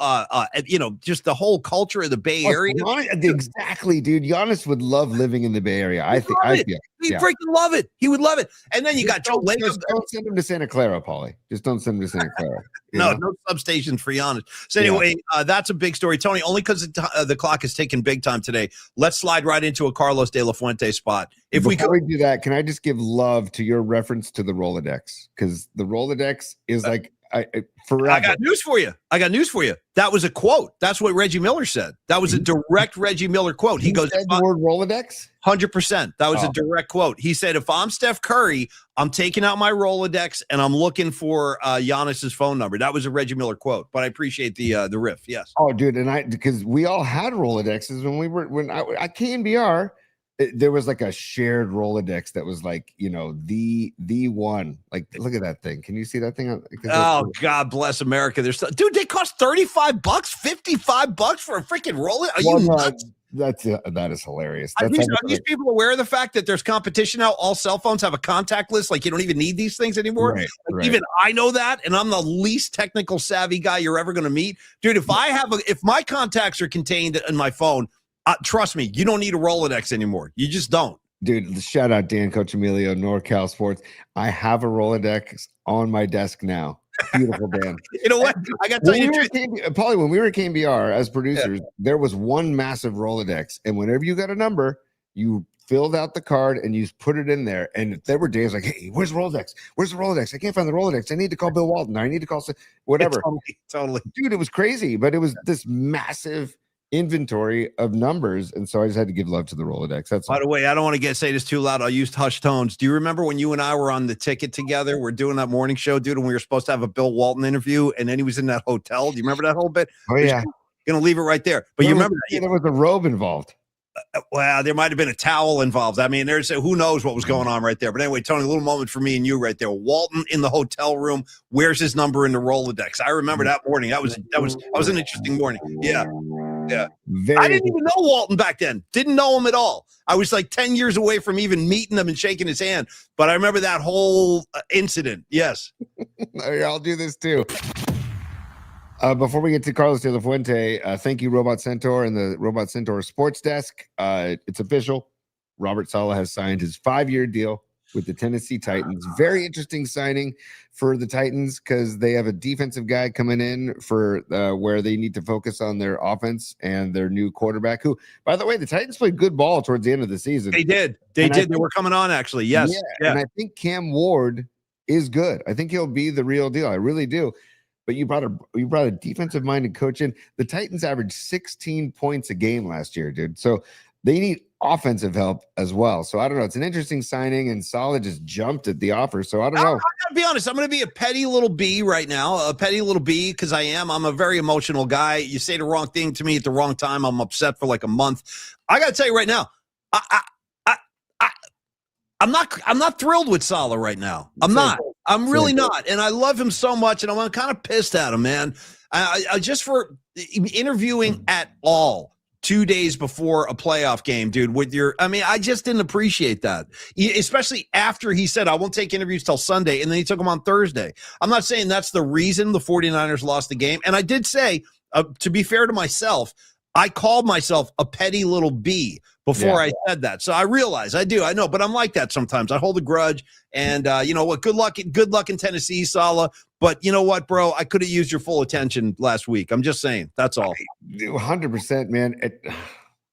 just the whole culture of the Bay Area. Exactly, dude. Giannis would love living in the Bay Area. I feel he'd freaking love it. He would love it. And then you got Joe Lacob. Just don't send him to Santa Clara, Paulie. Just don't send him to Santa Clara. No substations for Giannis. So anyway, that's a big story, Tony. Only because the clock is taking big time today. Let's slide right into a Carlos De La Fuente spot. Before we do that, can I just give love to your reference to the Rolodex? Because the Rolodex is like. Forever. I got news for you. That was a quote. That's what Reggie Miller said. That was a direct Reggie Miller quote. He goes, said the word Rolodex? 100%. That was a direct quote. He said, if I'm Steph Curry, I'm taking out my Rolodex and I'm looking for Giannis's phone number. That was a Reggie Miller quote, but I appreciate the riff. Yes. Oh, dude. And because we all had Rolodexes when I KNBR. There was like a shared Rolodex that was like, the one. Like, look at that thing. Can you see that thing? Oh, God bless America. Dude, they cost $35, $55 for a freaking Rolodex. Are you nuts? That is hilarious. Are these people aware of the fact that there's competition now? All cell phones have a contact list. Like, you don't even need these things anymore. Right. Even I know that, and I'm the least technical savvy guy you're ever going to meet. Dude, if my contacts are contained in my phone, trust me, you don't need a Rolodex anymore. You just don't. Dude, shout out Dan Coach Emilio, NorCal Sports. I have a Rolodex on my desk now. Beautiful, Dan. You know what? I got to tell you, Paulie, when we were at KNBR as producers, there was one massive Rolodex. And whenever you got a number, you filled out the card and you put it in there. And there were days like, hey, where's the Rolodex? Where's the Rolodex? I can't find the Rolodex. I need to call Bill Walton. I need to call whatever. Totally. Dude, it was crazy, but it was this massive inventory of numbers, and so I just had to give love to the Rolodex. That's by the way, I don't want to say this too loud. I'll use hushed tones. Do you remember when you and I were on the ticket together? We're doing that morning show, dude, and we were supposed to have a Bill Walton interview, and then he was in that hotel. Do you remember that whole bit? Oh yeah. Gonna leave it right there. But you remember there was a robe involved. Well, there might have been a towel involved. I mean, there's who knows what was going on right there. But anyway, Tony, a little moment for me and you right there. Walton in the hotel room. Where's his number in the Rolodex? I remember that morning. That was an interesting morning. Yeah. Yeah. I didn't even know Walton back then. Didn't know him at all. I was like 10 years away from even meeting him and shaking his hand. But I remember that whole incident. Yes. I'll do this too. Before we get to Carlos De La Fuente, thank you, Robot Centaur and the Robot Centaur Sports Desk. It's official. Robert Saleh has signed his 5-year deal with the Tennessee Titans. Very interesting signing for the Titans because they have a defensive guy coming in for where they need to focus on their offense and their new quarterback, who, by the way, the Titans played good ball towards the end of the season. They did. They were coming on, actually. Yes. Yeah. And I think Cam Ward is good. I think he'll be the real deal. I really do. But you brought a defensive minded coach in. The Titans averaged 16 points a game last year, dude. So they need offensive help as well. So I don't know. It's an interesting signing, and Saleh just jumped at the offer. So I don't know. I gotta be honest. I'm going to be a petty little B right now. A petty little B because I'm a very emotional guy. You say the wrong thing to me at the wrong time, I'm upset for like a month. I got to tell you right now, I'm not thrilled with Saleh right now. I'm not. I'm really not. And I love him so much, and I'm kind of pissed at him, man. I just for interviewing at all 2 days before a playoff game, dude, I just didn't appreciate that. Especially after he said, I won't take interviews till Sunday, and then he took them on Thursday. I'm not saying that's the reason the 49ers lost the game. And I did say, to be fair to myself, I called myself a petty little B before I said that. So I realize I know, but I'm like that sometimes. I hold a grudge, and you know what? Good luck in Tennessee, Saleh. But you know what, bro? I could have used your full attention last week. I'm just saying. That's all. 100%, man.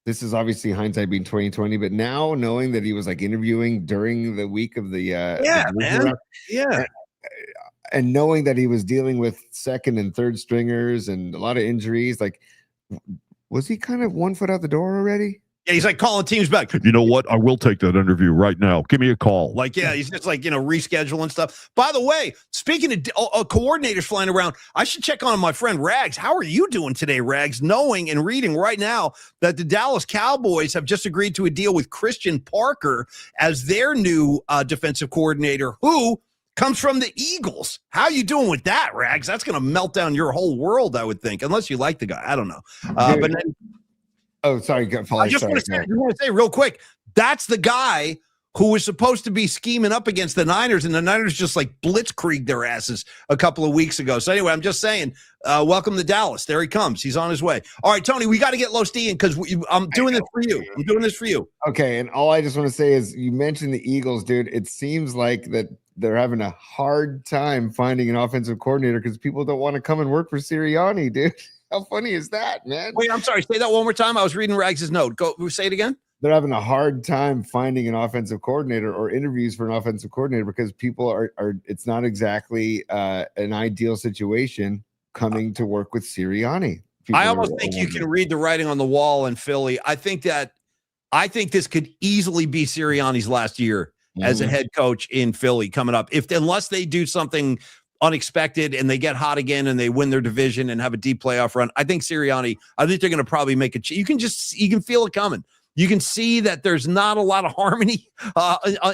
This is obviously hindsight being 2020, but now knowing that he was like interviewing during the week of the and knowing that he was dealing with second and third stringers and a lot of injuries, like, was he kind of 1 foot out the door already? Yeah, he's like calling teams back. You know what? I will take that interview right now. Give me a call. Like, yeah, he's just like, rescheduling stuff. By the way, speaking of coordinators flying around, I should check on my friend Rags. How are you doing today, Rags? Knowing and reading right now that the Dallas Cowboys have just agreed to a deal with Christian Parker as their new defensive coordinator, who comes from the Eagles. How you doing with that, Rags? That's going to melt down your whole world, I would think, unless you like the guy. I don't know. But then, oh, sorry. I just want to say real quick, that's the guy who was supposed to be scheming up against the Niners, and the Niners just like blitzkrieged their asses a couple of weeks ago. So anyway, I'm just saying, welcome to Dallas. There he comes. He's on his way. All right, Tony, we got to get Los in because I'm doing this for you. I'm doing this for you. Okay, and all I just want to say is you mentioned the Eagles, dude. It seems like that they're having a hard time finding an offensive coordinator because people don't want to come and work for Sirianni, dude. How funny is that, man? Wait, I'm sorry. Say that one more time. I was reading Rags' note. Go say it again. They're having a hard time finding an offensive coordinator or interviews for an offensive coordinator because people are it's not exactly an ideal situation coming to work with Sirianni. I almost think you can read the writing on the wall in Philly. I think this could easily be Sirianni's last year as a head coach in Philly coming up. Unless they do something unexpected and they get hot again and they win their division and have a deep playoff run, I think Sirianni, they're going to probably make it. You can feel it coming. You can see that there's not a lot of harmony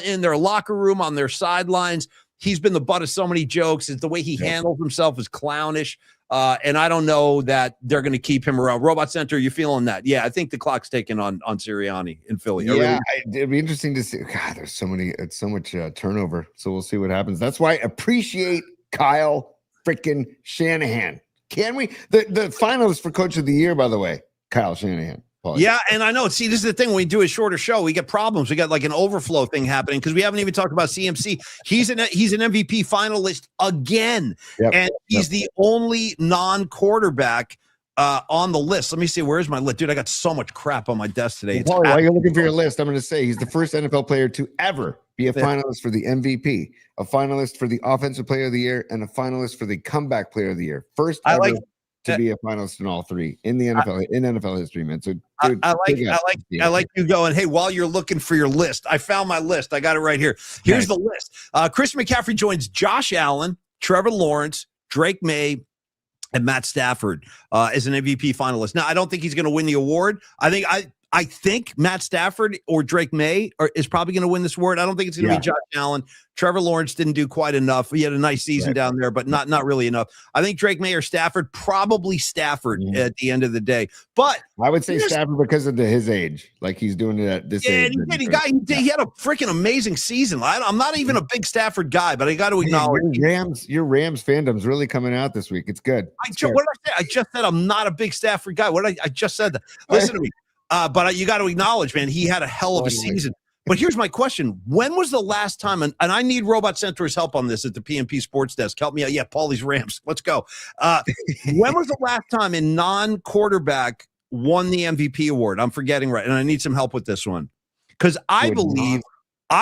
in their locker room, on their sidelines. He's been the butt of so many jokes. It's the way he handles himself is clownish. And I don't know that they're going to keep him around. Robot Center, you feeling that? Yeah, I think the clock's ticking on Sirianni in Philly. Yeah, it'd be interesting to see. God, there's so much turnover. So we'll see what happens. That's why I appreciate Kyle freaking Shanahan. Can we? The finalist for Coach of the Year, by the way, Kyle Shanahan. Yeah, and I know. See, this is the thing. When we do a shorter show, we get problems. We got like an overflow thing happening because we haven't even talked about CMC. He's an MVP finalist again, and he's the only non-quarterback on the list. Let me see. Where's my list? Dude, I got so much crap on my desk today. While you're looking for your list, I'm going to say he's the first NFL player to ever be a finalist for the MVP, a finalist for the Offensive Player of the Year, and a finalist for the Comeback Player of the Year. First ever to be a finalist in all three in the NFL in NFL history, man. So dude, I like you going, hey, while you're looking for your list, I found my list. I got it right here. Here's the list. Chris McCaffrey joins Josh Allen, Trevor Lawrence, Drake May, and Matt Stafford as an MVP finalist. Now, I don't think he's going to win the award. I think Matt Stafford or Drake May is probably going to win this award. I don't think it's going to be Josh Allen. Trevor Lawrence didn't do quite enough. He had a nice season down there, but not really enough. I think Drake May or Stafford, probably Stafford at the end of the day. But I would say Stafford because of his age. Like he's doing it at this age. He had a freaking amazing season. I'm not even a big Stafford guy, but I got to acknowledge your Rams fandom's really coming out this week. It's good. What did I say? I just said I'm not a big Stafford guy. I just said that. Listen to me. But you got to acknowledge, man, he had a hell of a season. But here's my question. When was the last time, and I need Robot Centaur's help on this at the PNP Sports Desk. Help me out. Yeah, Paulie's Rams. Let's go. When was the last time a non-quarterback won the MVP award? I'm forgetting right, and I need some help with this one. Because I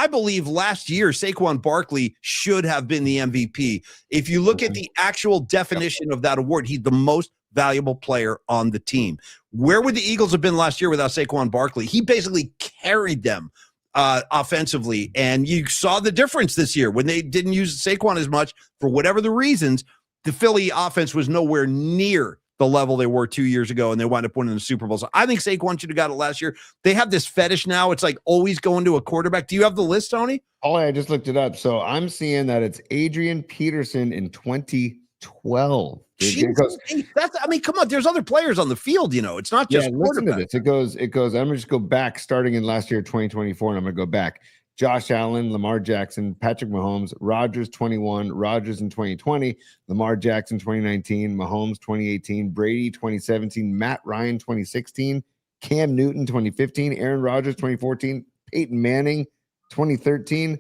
believe last year Saquon Barkley should have been the MVP. If you look at the actual definition of that award, he's the most valuable player on the team. Where would the Eagles have been last year without Saquon Barkley? He basically carried them offensively, and you saw the difference this year when they didn't use Saquon as much for whatever the reasons. The Philly offense was nowhere near the level they were 2 years ago, and they wound up winning the Super Bowl. So I think Saquon should have got it last year. They have this fetish now. It's like always going to a quarterback. Do you have the list, Tony? Oh, I just looked it up. So I'm seeing that it's Adrian Peterson in 2012. I mean, come on. There's other players on the field. It's not just listen to this. It goes. I'm gonna just go back, starting in last year, 2024, and I'm gonna go back. Josh Allen, Lamar Jackson, Patrick Mahomes, Rodgers 21, Rodgers in 2020, Lamar Jackson 2019, Mahomes 2018, Brady 2017, Matt Ryan 2016, Cam Newton 2015, Aaron Rodgers 2014, Peyton Manning 2013,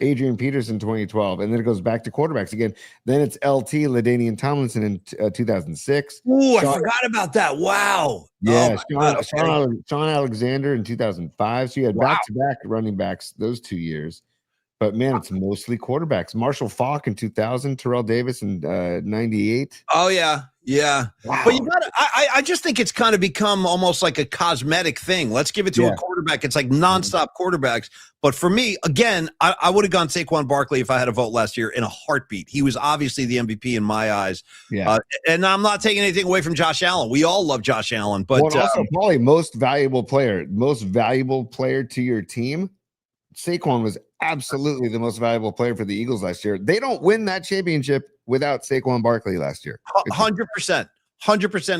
Adrian Peterson 2012, and then it goes back to quarterbacks again. Then it's LT LaDainian Tomlinson in 2006. Ooh, I forgot about that. Wow. Yeah, Sean Alexander in 2005. So you had back-to-back running backs those 2 years. But man, it's mostly quarterbacks. Marshall Faulk in 2000, Terrell Davis in 98. Oh yeah. Wow. But I just think it's kind of become almost like a cosmetic thing. Let's give it to a quarterback. It's like nonstop quarterbacks. But for me, again, I would have gone Saquon Barkley if I had a vote last year in a heartbeat. He was obviously the MVP in my eyes. Yeah. And I'm not taking anything away from Josh Allen. We all love Josh Allen, but also probably most valuable player to your team. Saquon was absolutely the most valuable player for the Eagles last year. They don't win that championship without Saquon Barkley last year. 100%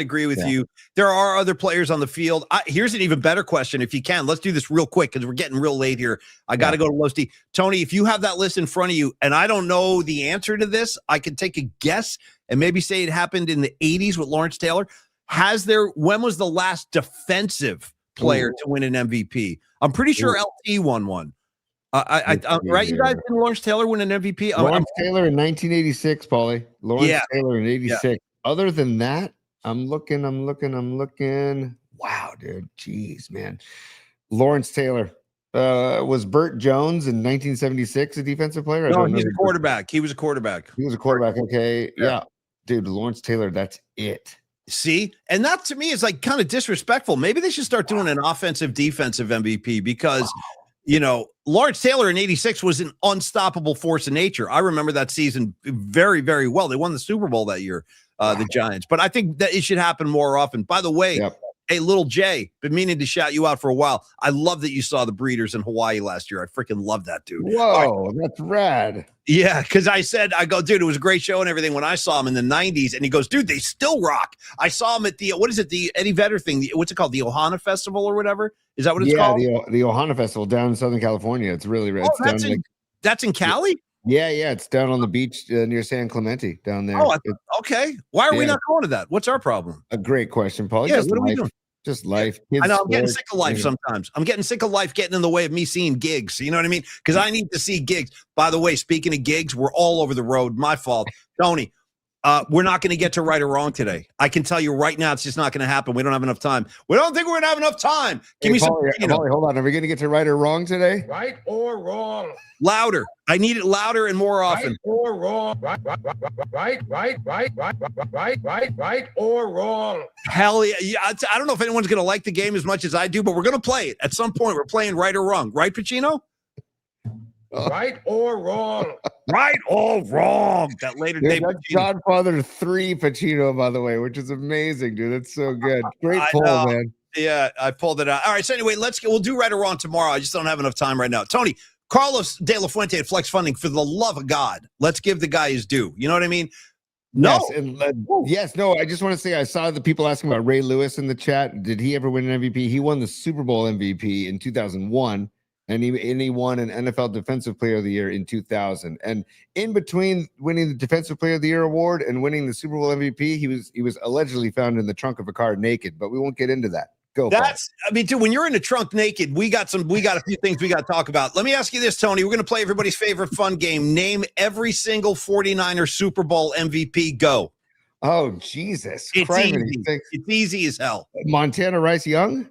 agree with you. There are other players on the field. Here's an even better question. If you can, let's do this real quick because we're getting real late here. I got to go to Losty. Tony, if you have that list in front of you, and I don't know the answer to this, I can take a guess and maybe say it happened in the 80s with Lawrence Taylor. When was the last defensive player to win an MVP? I'm pretty sure LT won one. Right, you guys? Didn't Lawrence Taylor win an MVP? Lawrence Taylor in 1986, Paulie. Lawrence Taylor in 86. Yeah. Other than that, I'm looking. Wow, dude. Jeez, man. Lawrence Taylor. Was Burt Jones in 1976 a defensive player? No, he's a quarterback. He was a quarterback. Okay. Yeah. Dude, Lawrence Taylor, that's it. See? And that to me is like kind of disrespectful. Maybe they should start doing an offensive defensive MVP because Lawrence Taylor in 86 was an unstoppable force of nature. I remember that season very, very well. They won the Super Bowl that year, the Giants. But I think that it should happen more often. By the way, hey, Little Jay, been meaning to shout you out for a while. I love that you saw the Breeders in Hawaii last year. I freaking love that, dude. Whoa, that's rad. Yeah, because I go, dude, it was a great show and everything when I saw him in the 90s. And he goes, dude, they still rock. I saw him at the Eddie Vedder thing. What's it called? The Ohana Festival or whatever? Is that what it's called? Yeah, the Ohana Festival down in Southern California. It's really rad. That's in Cali? Yeah, it's down on the beach near San Clemente down there. Oh, okay. Why are we not going to that? What's our problem? A great question, Paul. Yeah, what are we doing? Just life. I know. I'm getting sick of life sometimes. I'm getting sick of life getting in the way of me seeing gigs. You know what I mean? Because I need to see gigs. By the way, speaking of gigs, we're all over the road. My fault. Tony, we're not going to get to right or wrong today. I can tell you right now, it's just not going to happen. We don't have enough time. We don't think we're going to have enough time. Give me some. Hold on. Are we going to get to right or wrong today? Right or wrong? Louder. I need it louder and more often. Right or wrong? Right or wrong? Hell yeah. I don't know if anyone's going to like the game as much as I do, but we're going to play it. At some point, we're playing right or wrong. Right, Pacino? Right or wrong? Right or wrong? That later day. That's Godfather 3 Pacino, by the way, which is amazing, dude. That's so good. Great pull, man. Yeah, I pulled it out. All right, so anyway, we'll do right or wrong tomorrow. I just don't have enough time right now. Tony, Carlos De La Fuente at Flex Funding, for the love of God, let's give the guy his due. You know what I mean? No. No, I just want to say I saw the people asking about Ray Lewis in the chat. Did he ever win an MVP? He won the Super Bowl MVP in 2001. And he won an NFL Defensive Player of the Year in 2000. And in between winning the Defensive Player of the Year award and winning the Super Bowl MVP, he was allegedly found in the trunk of a car naked. But we won't get into that. Go, Paul. I mean, dude, when you're in the trunk naked, we got a few things we got to talk about. Let me ask you this, Tony. We're going to play everybody's favorite fun game. Name every single 49er Super Bowl MVP. Go. Oh, Jesus. It's Criminy. easy. It's easy as hell. Montana Rice Young?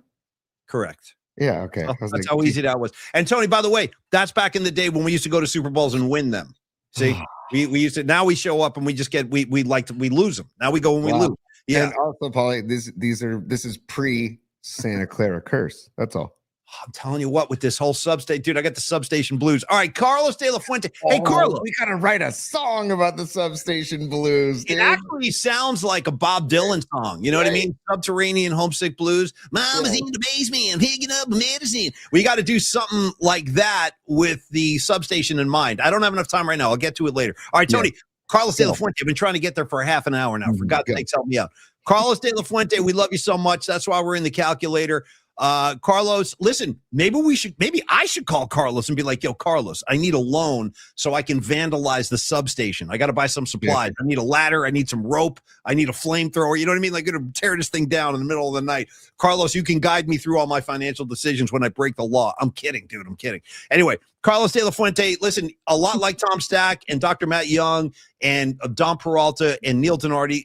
Correct. Yeah, okay. That's how easy that was. And Tony, by the way, that's back in the day when we used to go to Super Bowls and win them. See, we used to. Now we show up and we just get we lose them. Now we go when we lose. Yeah. And also, Paulie, this is pre Santa Clara curse. That's all. I'm telling you what, with this whole substation, dude, I got the substation blues. All right, Carlos De La Fuente. Hey, Carlos, we gotta write a song about the substation blues. Dude. It actually sounds like a Bob Dylan song. You know what I mean? Subterranean homesick blues. Mama's in the basement. I'm picking up medicine. We got to do something like that with the substation in mind. I don't have enough time right now. I'll get to it later. All right, Tony. Carlos De La Fuente. I've been trying to get there for a half an hour now. For God's sakes, help me out. Carlos De La Fuente, we love you so much. That's why we're in the calculator. Carlos, listen, maybe I should call Carlos and be like, yo, Carlos, I need a loan so I can vandalize the substation. I got to buy some supplies. I need a ladder. I need some rope. I need a flamethrower. You know what I mean? Like, going to tear this thing down in the middle of the night. Carlos, you can guide me through all my financial decisions when I break the law. I'm kidding, dude. I'm kidding. Anyway, Carlos De La Fuente, listen, a lot like Tom Stack and Dr. Matt Young and Don Peralta and Neil Donardi.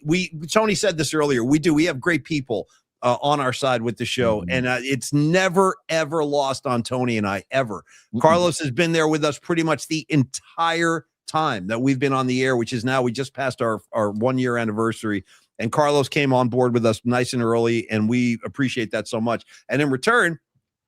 Tony said this earlier. We have great people on our side with the show, and it's never, ever lost on Tony and I, ever. Carlos has been there with us pretty much the entire time that we've been on the air, which is now, we just passed our 1 year anniversary, and Carlos came on board with us nice and early, and we appreciate that so much. And in return,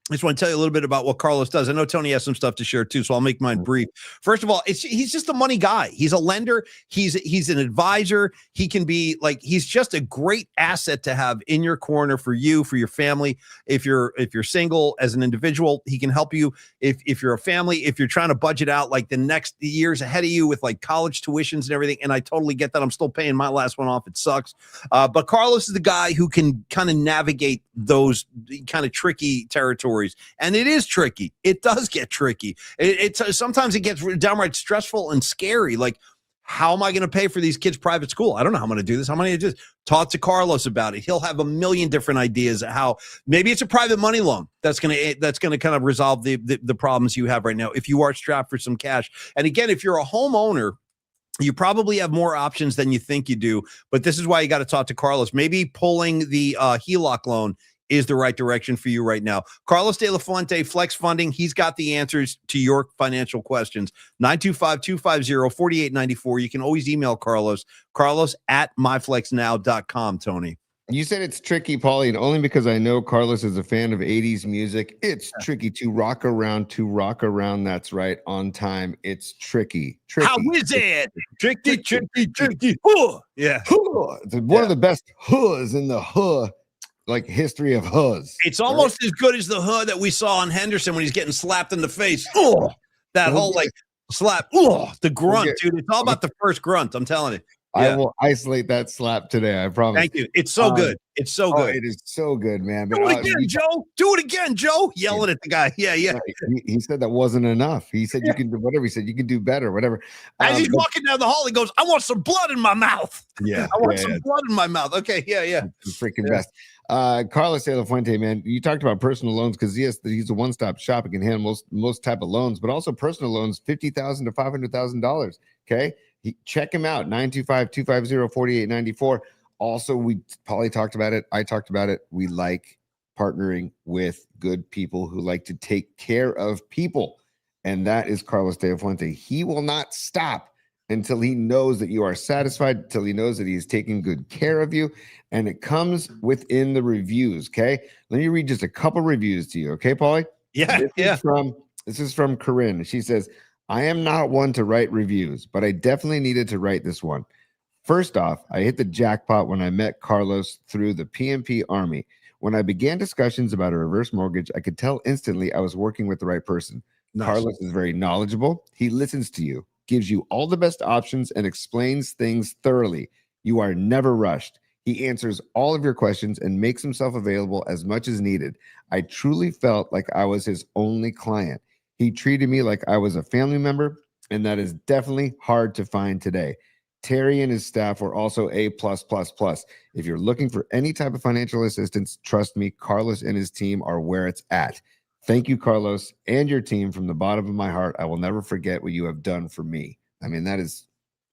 I just want to tell you a little bit about what Carlos does. I know Tony has some stuff to share too, so I'll make mine brief. First of all, he's just a money guy. He's a lender. He's an advisor. He can be he's just a great asset to have in your corner for you, for your family. If you're single as an individual, he can help you. If you're a family, if you're trying to budget out like the next years ahead of you with like college tuitions and everything, and I totally get that. I'm still paying my last one off. It sucks. But Carlos is the guy who can kind of navigate those kind of tricky territories. And it is tricky. It does get tricky. Sometimes it gets downright stressful and scary. Like, how am I going to pay for these kids' private school? I don't know how I'm going to do this. How am I going to do this? Talk to Carlos about it. He'll have a million different ideas of how maybe it's a private money loan that's going to kind of resolve the problems you have right now if you are strapped for some cash. And again, if you're a homeowner, you probably have more options than you think you do. But this is why you got to talk to Carlos. Maybe pulling the HELOC loan is the right direction for you right now. Carlos De La Fuente, Flex Funding. He's got the answers to your financial questions. 925-250-4894. You can always email Carlos at myflexnow.com, Tony. You said it's tricky, Paulie, and only because I know Carlos is a fan of 80s music. It's tricky to rock around. That's right. On time. It's tricky. How is it? Tricky. Yeah. It's one of the best hoods in the hood. Like history of hoods. It's almost as good as the hood that we saw on Henderson when he's getting slapped in the face. Oh, that whole like slap. Oh, the grunt, dude. It's all about the first grunt. I'm telling you. Yeah. I will isolate that slap today. I promise. Thank you. It's so good. It's so good. It is so good, man. Do it again, Joe. Do it again, Joe. Yelling at the guy. Yeah. He said that wasn't enough. He said you can do whatever. He said you can do better, whatever. As he's walking down the hall, he goes, "I want some blood in my mouth." Yeah, I want some blood in my mouth. Okay, yeah. The freaking best. Carlos De La Fuente, man, you talked about personal loans because he's a one-stop shop. He can handle most type of loans, but also personal loans, $50,000 to $500,000. Okay, check him out, 925-250-4894. Also, we probably talked about it. I talked about it. We like partnering with good people who like to take care of people, and that is Carlos De La Fuente. He will not stop until he knows that you are satisfied, until he knows that he is taking good care of you. And it comes within the reviews, okay? Let me read just a couple reviews to you, okay, Paulie? Yeah. This is from Corinne. She says, I am not one to write reviews, but I definitely needed to write this one. First off, I hit the jackpot when I met Carlos through the PMP Army. When I began discussions about a reverse mortgage, I could tell instantly I was working with the right person. Nice. Carlos is very knowledgeable. He listens to you, gives you all the best options, and explains things thoroughly. You are never rushed. He answers all of your questions and makes himself available as much as needed. I truly felt like I was his only client. He treated me like I was a family member, and that is definitely hard to find today. Terry and his staff were also A+++. If you're looking for any type of financial assistance, trust me, Carlos and his team are where it's at. Thank you, Carlos, and your team from the bottom of my heart. I will never forget what you have done for me. I mean, that's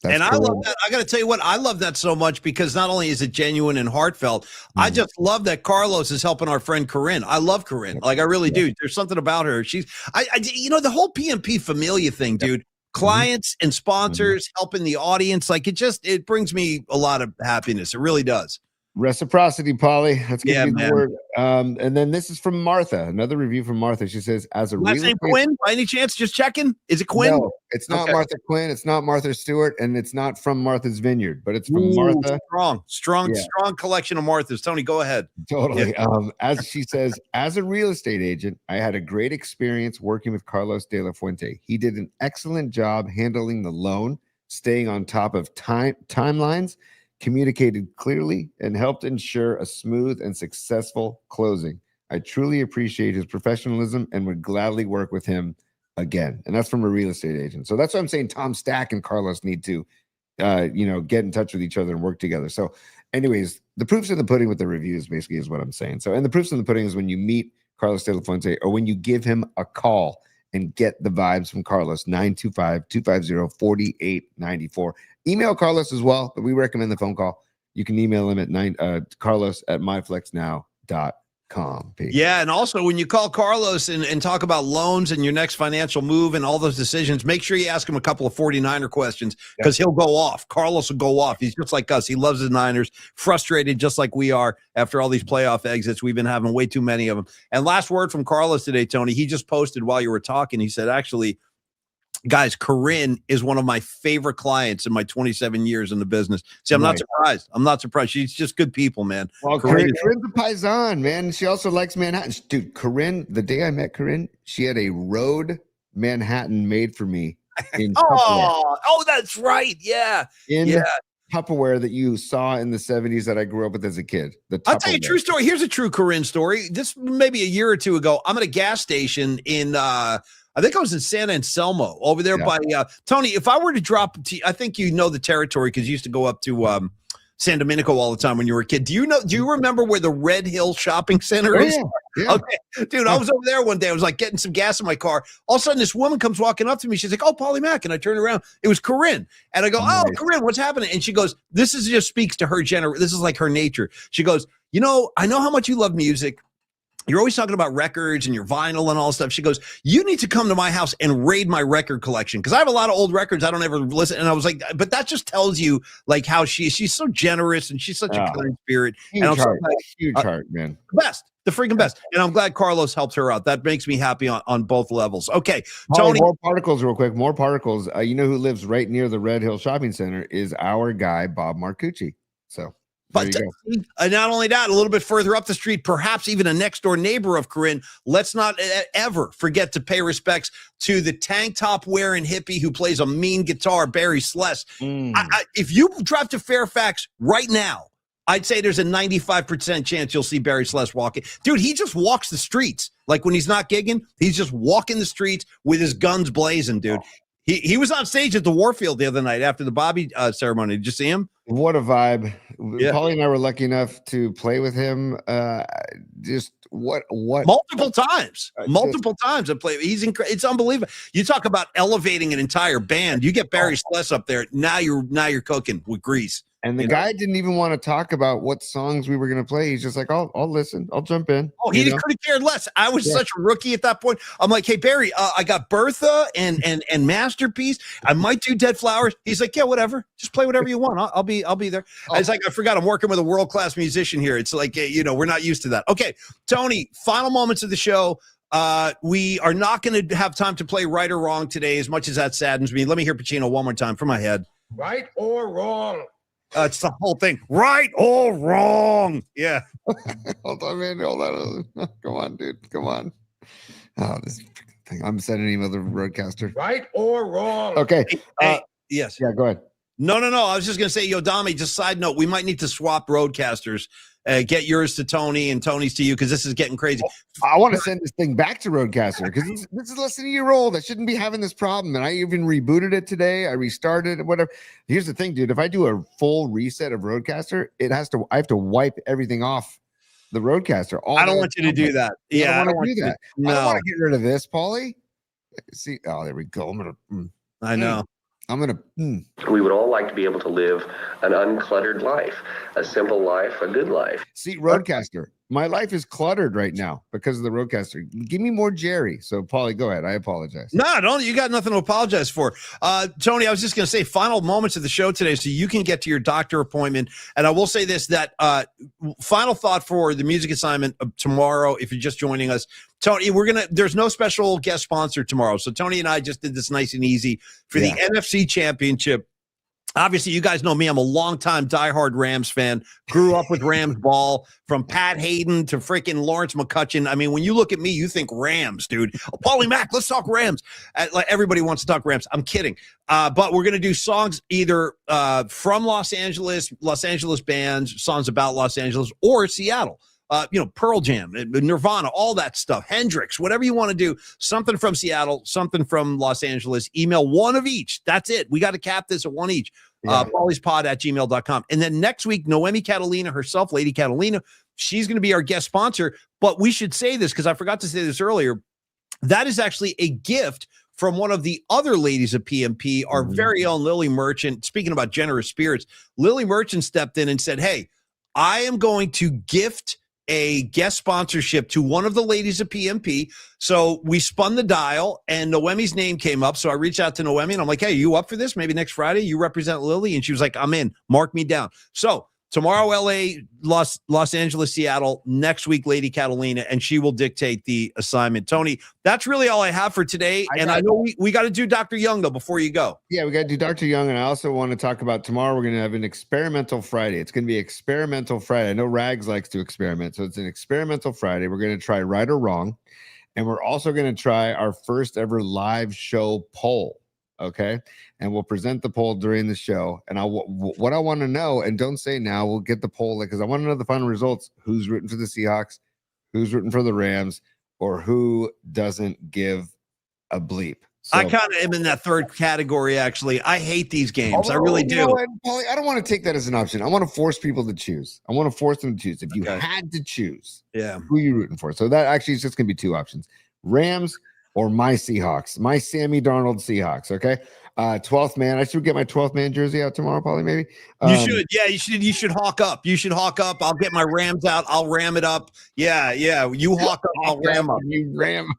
and I cool. love that. I got to tell you what, I love that so much because not only is it genuine and heartfelt, I just love that Carlos is helping our friend Corinne. I love Corinne. Like, I really do. There's something about her. The whole PMP Familia thing, dude. Clients and sponsors helping the audience. Like, it brings me a lot of happiness. It really does. Reciprocity, Polly. That's gonna be the man. word. And then this is from Martha. Another review from Martha. She says, "As a last name Quinn, by any chance? Just checking. Is it Quinn? No, it's not Martha Quinn. It's not Martha Stewart, and it's not from Martha's Vineyard, but it's from Martha. Strong collection of Marthas. Tony, go ahead. Totally. As she says, as a real estate agent, I had a great experience working with Carlos de la Fuente. He did an excellent job handling the loan, staying on top of timelines, communicated clearly, and helped ensure a smooth and successful closing. I truly appreciate his professionalism and would gladly work with him again." And that's from a real estate agent. So that's what I'm saying. Tom Stack and Carlos need to, get in touch with each other and work together. So anyways, the proof's in the pudding with the reviews, basically, is what I'm saying. So, and the proof's in the pudding is when you meet Carlos de la Fuente or when you give him a call and get the vibes from Carlos. 925-250-4894. Email Carlos as well, but we recommend the phone call. You can email him at carlos@myflexnow.com. Yeah, and also when you call Carlos and talk about loans and your next financial move and all those decisions, make sure you ask him a couple of 49er questions because he'll go off. Carlos will go off. He's just like us. He loves the Niners, frustrated just like we are after all these playoff exits. We've been having way too many of them. And last word from Carlos today, Tony, he just posted while you were talking. He said, actually, guys, Corinne is one of my favorite clients in my 27 years in the business. See, I'm not surprised. I'm not surprised. She's just good people, man. Well, Corinne's a paisan, man. She also likes Manhattan. Dude, Corinne, the day I met Corinne, she had a road Manhattan made for me in Oh, that's right. Yeah. Tupperware that you saw in the 70s that I grew up with as a kid. I'll tell you a true story. Here's a true Corinne story. This maybe a year or two ago. I'm at a gas station in I think I was in San Anselmo over there by Tony. If I were to drop, I think you know the territory because you used to go up to San Domenico all the time when you were a kid. Do you remember where the Red Hill Shopping Center is? Yeah. Okay, dude, I was over there one day. I was like getting some gas in my car. All of a sudden, this woman comes walking up to me. She's like, "Oh, Paulie Mack," and I turned around. It was Corinne, and I go, "Oh, Corinne, what's happening?" And she goes, "This is just speaks to her This is like her nature." She goes, "I know how much you love music. You're always talking about records and your vinyl and all stuff." She goes, "You need to come to my house and raid my record collection because I have a lot of old records I don't ever listen." And I was like, but that just tells you like how she's so generous and she's such a kind spirit. Huge heart, man. The freaking best. And I'm glad Carlos helped her out. That makes me happy on both levels. Okay, Tony. More particles real quick. More particles. You know who lives right near the Red Hill Shopping Center is our guy, Bob Marcucci. So. But not only that, a little bit further up the street, perhaps even a next door neighbor of Corinne. Let's not ever forget to pay respects to the tank top wearing hippie who plays a mean guitar, Barry Sless. If you drive to Fairfax right now, I'd say there's a 95% chance you'll see Barry Sless walking. Dude, he just walks the streets. Like when he's not gigging, he's just walking the streets with his guns blazing, dude. He was on stage at the Warfield the other night after the Bobby ceremony. Did you see him? What a vibe. Yeah. Paulie and I were lucky enough to play with him. Just what multiple times. I play. It's unbelievable. You talk about elevating an entire band. You get Barry Sless up there. Now you're cooking with grease. And the guy didn't even want to talk about what songs we were going to play. He's just like, I'll listen. I'll jump in. Oh, he could have cared less. I was such a rookie at that point. I'm like, hey, Barry, I got Bertha and Masterpiece. I might do Dead Flowers. He's like, yeah, whatever. Just play whatever you want. I'll be there. I was like, I forgot I'm working with a world-class musician here. It's like, we're not used to that. Okay, Tony, final moments of the show. We are not going to have time to play right or wrong today, as much as that saddens me. Let me hear Pacino one more time from my head. Right or wrong? It's the whole thing. Right or wrong? Yeah. Hold on, man. Hold on. Come on, dude. Come on. Oh, this thing. I'm sending him the roadcaster. Right or wrong? Okay. Yes. Yeah, go ahead. No. I was just going to say, Dami, just side note, we might need to swap roadcasters get yours to Tony and Tony's to you because this is getting crazy. I want to send this thing back to Roadcaster because this is less than a year old. I shouldn't be having this problem. And I even rebooted it today. I restarted it, whatever. Here's the thing, dude. If I do a full reset of Roadcaster, I have to wipe everything off the Roadcaster. I don't want you to do that. Yeah, I don't want to do that. No. I don't want to get rid of this, Paulie. See, oh, there we go. I know. We would all like to be able to live an uncluttered life, a simple life, a good life. See, Roadcaster, my life is cluttered right now because of the Roadcaster. Give me more Jerry. So, Paulie, go ahead. I apologize. No, don't. You got nothing to apologize for. Tony, I was just going to say final moments of the show today so you can get to your doctor appointment. And I will say this, that final thought for the music assignment of tomorrow, if you're just joining us, Tony, there's no special guest sponsor tomorrow. So Tony and I just did this nice and easy for the NFC Championship. Obviously, you guys know me. I'm a longtime diehard Rams fan. Grew up with Rams ball from Pat Hayden to freaking Lawrence McCutcheon. I mean, when you look at me, you think Rams, dude. Oh, Paulie Mack, let's talk Rams. Like everybody wants to talk Rams. I'm kidding. But we're going to do songs either from Los Angeles bands, songs about Los Angeles, or Seattle. Pearl Jam, Nirvana, all that stuff, Hendrix, whatever you want to do, something from Seattle, something from Los Angeles, email one of each. That's it. We got to cap this at one each. Paulie'sPod@gmail.com. And then next week, Noemi Catalina herself, Lady Catalina, she's going to be our guest sponsor. But we should say this because I forgot to say this earlier. That is actually a gift from one of the other ladies of PMP, our very own Lily Merchant. Speaking about generous spirits, Lily Merchant stepped in and said, hey, I am going to gift a guest sponsorship to one of the ladies of PMP. So we spun the dial and Noemi's name came up. So I reached out to Noemi and I'm like, hey, you up for this? Maybe next Friday you represent Lily. And she was like, I'm in, mark me down. So tomorrow, LA, Los Angeles, Seattle, next week, Lady Catalina, and she will dictate the assignment. Tony, that's really all I have for today. I know we got to do Dr. Young, though, before you go. Yeah, we got to do Dr. Young. And I also want to talk about tomorrow. We're going to have an experimental Friday. It's going to be experimental Friday. I know Rags likes to experiment. So it's an experimental Friday. We're going to try right or wrong. And we're also going to try our first ever live show poll. Okay. And we'll present the poll during the show. And what I want to know, and don't say now, we'll get the poll because I want to know the final results. Who's rooting for the Seahawks? Who's rooting for the Rams? Or who doesn't give a bleep? So, I kind of am in that third category, actually. I hate these games. I really do. Paulie, I don't want to take that as an option. I want to force people to choose. I want to force them to choose. If you had to choose, who are you rooting for? So that actually is just going to be two options. Rams or my Seahawks, my Sammy Darnold Seahawks. Okay. 12th man. I should get my 12th man jersey out tomorrow, Paulie, maybe. You should. Yeah, you should hawk up. You should hawk up. I'll get my Rams out. I'll ram it up. Yeah. You hawk up. I'll ram up. You ram.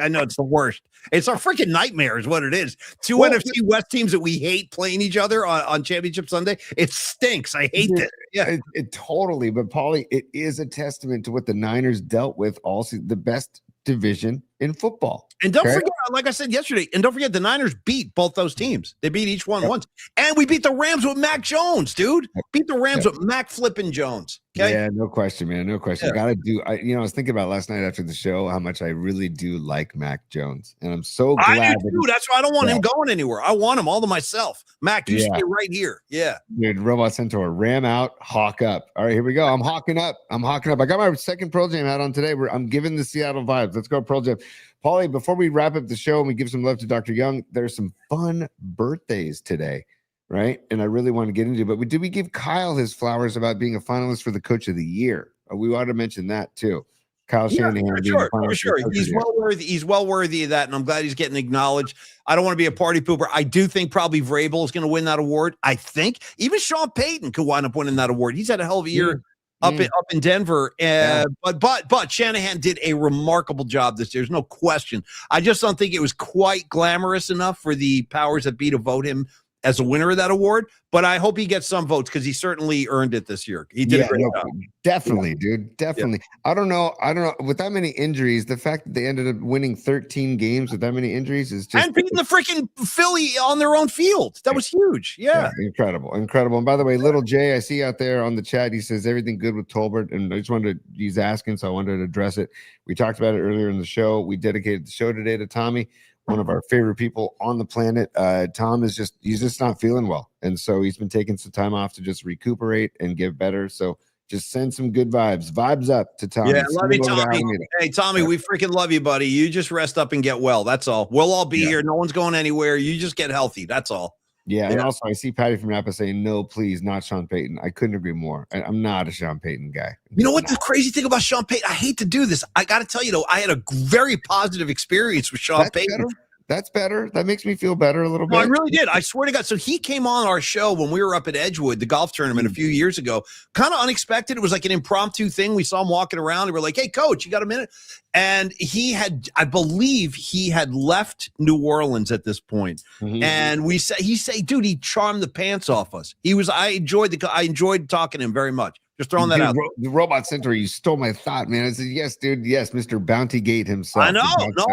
I know it's the worst. It's our freaking nightmare is what it is. Two NFC West teams that we hate playing each other on Championship Sunday. It stinks. I hate it. Yeah, it totally. But Paulie, it is a testament to what the Niners dealt with. Also, the best division in football. And don't forget, like I said yesterday, and don't forget the Niners beat both those teams. They beat each one once. And we beat the Rams with Mac Jones, dude. Beat the Rams with Mac flipping Jones. Okay. Yeah, no question, man. No question. Yeah. Gotta do. I was thinking about last night after the show how much I really do like Mac Jones, and I'm so glad. I do too. That's why I don't want him going anywhere. I want him all to myself. Mac, you stay right here. Yeah, dude. Robot Centaur, ram out, hawk up. All right, here we go. I'm hawking up. I got my second Pearl Jam hat on today. I'm giving the Seattle vibes. Let's go Pearl Jam. Paulie, before we wrap up the show and we give some love to Dr. Young, there's some fun birthdays today, right? And I really want to get into it. But did we give Kyle his flowers about being a finalist for the Coach of the Year? We ought to mention that too. Kyle Shanahan. For sure. He's well worthy. He's well worthy of that, and I'm glad he's getting acknowledged. I don't want to be a party pooper. I do think probably Vrabel is going to win that award. I think even Sean Payton could wind up winning that award. He's had a hell of a year. Up in Denver, but Shanahan did a remarkable job this year. There's no question. I just don't think it was quite glamorous enough for the powers that be to vote him as a winner of that award. But I hope he gets some votes because he certainly earned it this year. He did a great job. Definitely, dude. Definitely. Yeah. I don't know. With that many injuries, the fact that they ended up winning 13 games with that many injuries is just and beating the freaking Philly on their own field. That was huge. Yeah. Incredible. And by the way, little Jay, I see out there on the chat, he says everything good with Tolbert. And I just wanted to, he's asking, so I wanted to address it. We talked about it earlier in the show. We dedicated the show today to Tommy, one of our favorite people on the planet. Tom is he's just not feeling well. And so he's been taking some time off to just recuperate and get better. So Just send some good vibes. Vibes up to Tommy. Yeah, love you, Send him over to Tommy. Alameda. Hey, Tommy, we freaking love you, buddy. You just rest up and get well. That's all. We'll all be here. No one's going anywhere. You just get healthy. That's all. Yeah, and also I see Patty from Napa saying, no, please, not Sean Payton. I couldn't agree more. I'm not a Sean Payton guy. You know what the crazy thing about Sean Payton? I hate to do this. I got to tell you, though, I had a very positive experience with Sean Payton. Better. That's better. That makes me feel better a little bit. No, I really did. I swear to God. So he came on our show when we were up at Edgewood, the golf tournament a few years ago. Kind of unexpected. It was like an impromptu thing. We saw him walking around and we're like, hey, coach, you got a minute? And he had, I believe he had left New Orleans at this point. And he said, dude, he charmed the pants off us. I enjoyed talking to him very much. Just throwing that out. The Robot Center, you stole my thought, man. I said, yes, dude. Yes, Mr. Bountygate himself. I know. No,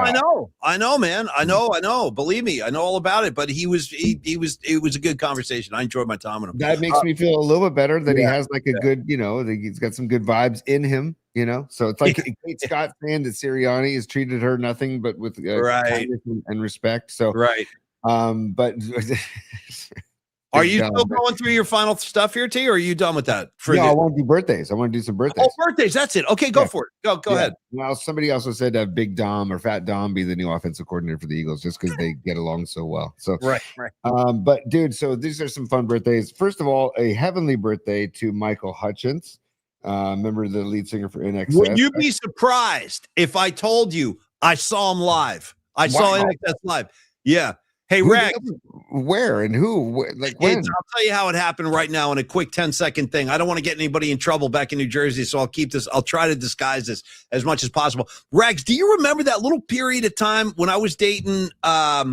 I know, man. I know. Believe me, I know all about it. But it was a good conversation. I enjoyed my time with him. That makes me feel a little bit better that he has like a good, he's got some good vibes in him, So it's like a Kate Scott fan that Sirianni has treated her nothing but with kindness and respect. So but are you still going through your final stuff here, T, or are you done with that? I want to do birthdays. I want to do some birthdays. Oh, birthdays. That's it. Okay, go for it. Go ahead. Well, somebody also said Big Dom or Fat Dom be the new offensive coordinator for the Eagles just because they get along so well. So right. But dude, so these are some fun birthdays. First of all, a heavenly birthday to Michael Hutchins. Remember the lead singer for NXS? Would you be surprised if I told you I saw him live? I saw NXS live. Yeah. Hey, Rags. Where and who? Like when? I'll tell you how it happened right now in a quick 10-second thing. I don't want to get anybody in trouble back in New Jersey, so I'll try to disguise this as much as possible. Rags, do you remember that little period of time when I was dating I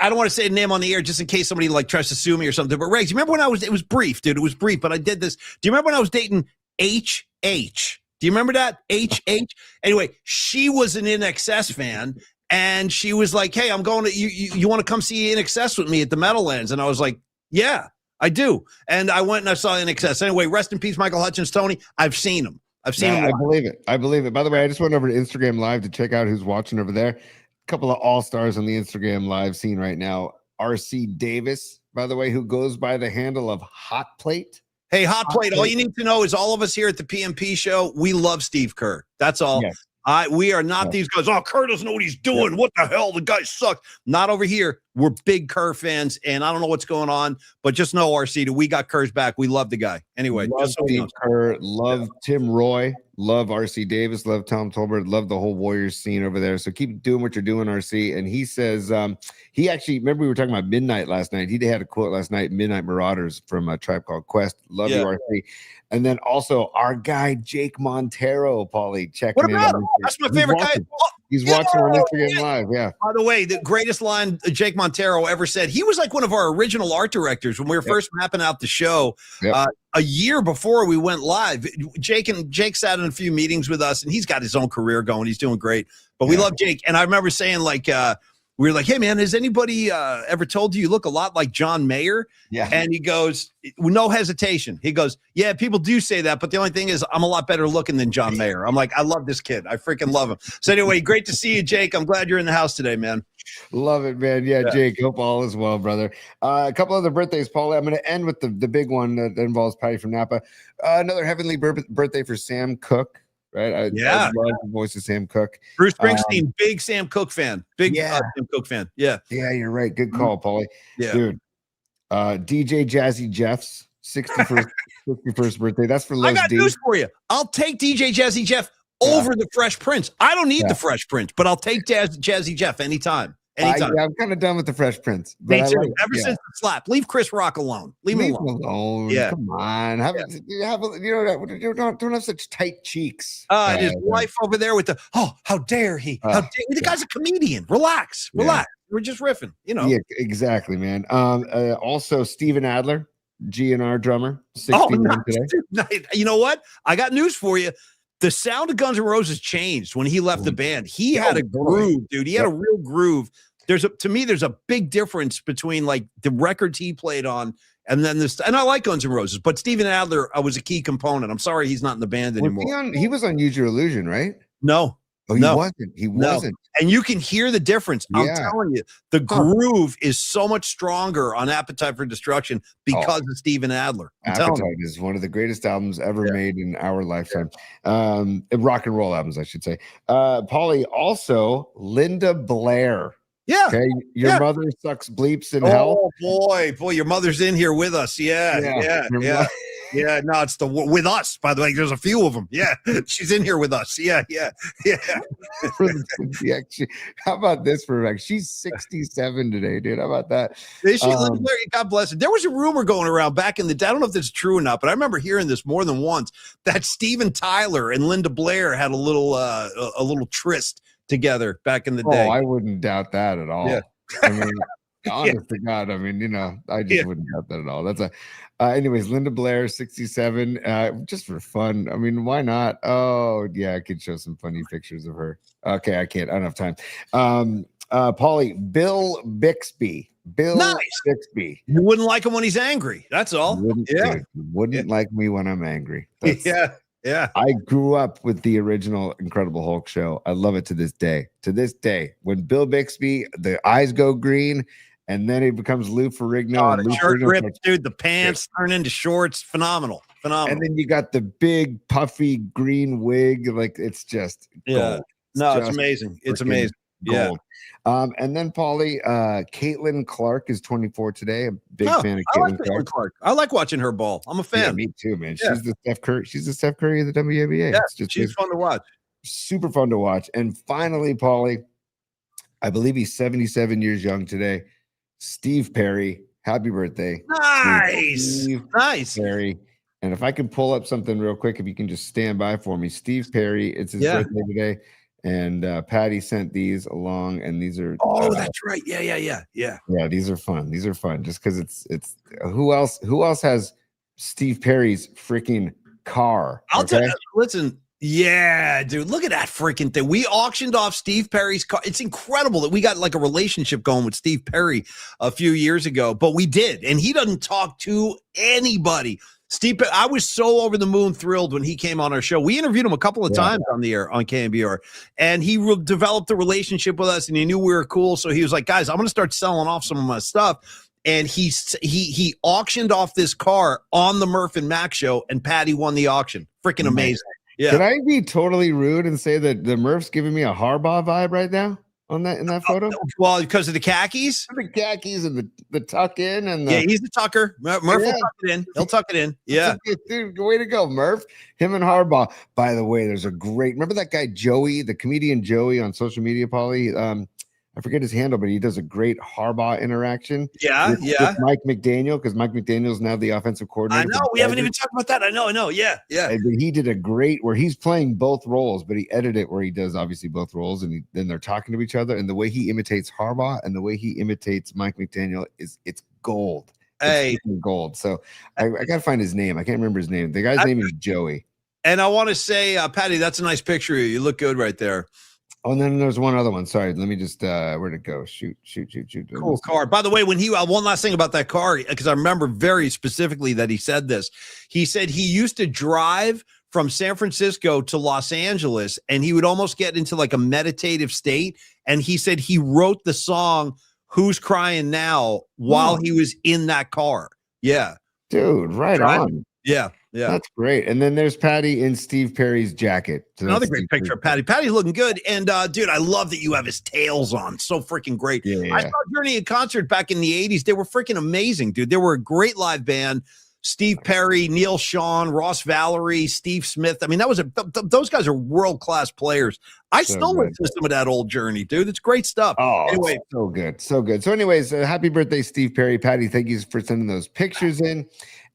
don't want to say a name on the air just in case somebody tries to sue me or something, but Rags, you remember when it was brief, dude. It was brief, but I did this. Do you remember when I was dating HH? Do you remember that? HH? Anyway, she was an NXS fan. And she was like, hey, I'm going to, you want to come see NXS with me at the Meadowlands? And I was like, yeah, I do. And I went and I saw NXS. Anyway, rest in peace, Michael Hutchins. Tony, I've seen him. I believe it. By the way, I just went over to Instagram Live to check out who's watching over there. A couple of all-stars on the Instagram Live scene right now. RC Davis, by the way, who goes by the handle of Hot Plate. Hey, Hot Plate, all you need to know is all of us here at the PMP show, we love Steve Kerr. That's all. Yes. We are not these guys. Oh, Kerr doesn't know what he's doing. Yeah. What the hell? The guy sucks. Not over here. We're big Kerr fans, and I don't know what's going on, but just know, RC, we got Kerr's back. We love the guy. Anyway, love just so Steve Kerr, love Tim Roy, love RC Davis, love Tom Tolbert, love the whole Warriors scene over there. So keep doing what you're doing, RC. And he says he actually, remember we were talking about Midnight last night. He had a quote last night, Midnight Marauders from a Tribe Called Quest. Love you, RC. And then also our guy, Jake Montero, Paulie, checking in. What about him? That's my favorite guy. He's watching on Instagram Live, yeah. By the way, the greatest line Jake Montero ever said, he was like one of our original art directors when we were first mapping out the show. A year before we went live, Jake sat in a few meetings with us, and he's got his own career going. He's doing great. But we love Jake. And I remember saying, we were like, hey, man, has anybody ever told you look a lot like John Mayer? Yeah. And he goes, no hesitation. He goes, yeah, people do say that, but the only thing is I'm a lot better looking than John Mayer. I'm like, I love this kid. I freaking love him. So anyway, great to see you, Jake. I'm glad you're in the house today, man. Love it, man. Yeah, Jake, hope all is well, brother. A couple other birthdays, Paulie. I'm going to end with the big one that involves Patty from Napa. Another heavenly birthday for Sam Cooke. Right. I love the voice of Sam Cooke. Bruce Springsteen, big Sam Cooke fan. Sam Cooke fan. Yeah. Yeah, you're right. Good call, Paulie. Yeah. Dude. DJ Jazzy Jeff's 61st birthday. That's for Los I got news for you. I'll take DJ Jazzy Jeff over the Fresh Prince. I don't need the Fresh Prince, but I'll take Jazzy Jeff anytime. I'm kind of done with the Fresh Prince. Me too. Ever since the slap, leave Chris Rock alone. Leave him alone. Yeah, come on. Don't have such tight cheeks. His wife over there with the how dare he? How dare the guy's a comedian. Relax. We're just riffing. Yeah, exactly, man. Also, Steven Adler, GNR drummer, 61 today. You know what? I got news for you. The sound of Guns N' Roses changed when he left the band. He had a groove, dude. He had a real groove. To me, there's a big difference between like the records he played on and then this. And I like Guns N' Roses, but Steven Adler was a key component. I'm sorry he's not in the band anymore. He was on Use Your Illusion, right? No. Oh, he wasn't. He wasn't. And you can hear the difference. I'm Yeah. telling you, the groove is so much stronger on Appetite for Destruction because of Steven Adler. Appetite is one of the greatest albums ever made in our lifetime. Rock and roll albums, I should say. Paulie, also Linda Blair. Yeah. Okay. Your mother sucks bleeps in hell. Oh boy, your mother's in here with us. Yeah. Yeah, no, it's with us, by the way. There's a few of them. Yeah, she's in here with us. Yeah. How about this for a fact? She's 67 today, dude. How about that? Is she? God bless her. There was a rumor going around back in the day. I don't know if this is true or not, but I remember hearing this more than once that Steven Tyler and Linda Blair had a little tryst together back in the day. Oh, I wouldn't doubt that at all. Yeah. I mean, honest to God, I mean, I just wouldn't doubt that at all. That's anyways, Linda Blair, 67, just for fun. I mean, why not? Oh, yeah, I could show some funny pictures of her. Okay, I can't. I don't have time. Paulie, Bill Bixby. Bixby. You wouldn't like him when he's angry. That's all. Wouldn't like me when I'm angry. Yeah. I grew up with the original Incredible Hulk show. I love it to this day. To this day, when Bill Bixby, the eyes go green, and then he becomes Lou Ferrigno. The shirt rips, dude. The pants turn into shorts. Phenomenal. And then you got the big puffy green wig. Like, it's just gold. It's amazing. It's amazing. Gold. And then Paulie, Caitlin Clark is 24 today. A big fan of Caitlin Clark. I like watching her ball. I'm a fan. Yeah, me too, man. She's the Steph Curry. She's the Steph Curry of the WNBA. Yeah, she's fun to watch. Super fun to watch. And finally, Paulie, I believe he's 77 years young today. Steve Perry, happy birthday. Nice. Nice. Perry. And if I can pull up something real quick, if you can just stand by for me. Steve Perry, it's his birthday today. And Patty sent these along, and these are that's right. Yeah. Yeah, these are fun. These are fun just because it's who else has Steve Perry's freaking car? I'll tell you, listen. Yeah, dude, look at that freaking thing. We auctioned off Steve Perry's car. It's incredible that we got like a relationship going with Steve Perry a few years ago, but we did. And he doesn't talk to anybody. Steve, I was so over the moon thrilled when he came on our show. We interviewed him a couple of times on the air on KMBR, and he developed a relationship with us, and he knew we were cool. So he was like, guys, I'm going to start selling off some of my stuff. And he auctioned off this car on the Murph and Mac show, and Patty won the auction. Freaking amazing. Yeah. Can I be totally rude and say that the Murph's giving me a Harbaugh vibe right now in that photo? Well, because of the khakis? The khakis and the tuck in and he's the tucker. Murph will tuck it in. He'll tuck it in. Yeah. Dude, way to go, Murph. Him and Harbaugh. By the way, there's a great, remember that guy Joey, the comedian Joey on social media, Paulie? I forget his handle, but he does a great Harbaugh interaction. With Mike McDaniel, because Mike McDaniel's now the offensive coordinator. I know. We haven't even talked about that. I know. Yeah. And he did a great where he's playing both roles, but he edited it where he does obviously both roles, and then they're talking to each other. And the way he imitates Harbaugh and the way he imitates Mike McDaniel it's gold. It's gold. So I got to find his name. I can't remember his name. The guy's name is Joey. And I want to say, Patty, that's a nice picture. You look good right there. Oh, and then there's one other one. Sorry, let me just where'd it go? Shoot. Cool car. By the way, when one last thing about that car, because I remember very specifically that he said this. He said he used to drive from San Francisco to Los Angeles, and he would almost get into like a meditative state. And he said he wrote the song "Who's Crying Now" while he was in that car. Yeah, dude, right on. Yeah. That's great. And then there's Patty in Steve Perry's jacket. So another great picture of Patty. Patty's looking good. And dude, I love that you have his tails on. So freaking great. Yeah. I saw Journey in concert back in the 80s. They were freaking amazing, dude. They were a great live band. Steve Perry, Neil Sean, Ross Valerie, Steve Smith. I mean, those guys are world-class players. I still listen to some of that old Journey, dude. It's great stuff. Oh, anyway, so good. So anyways, happy birthday, Steve Perry. Patty, thank you for sending those pictures in.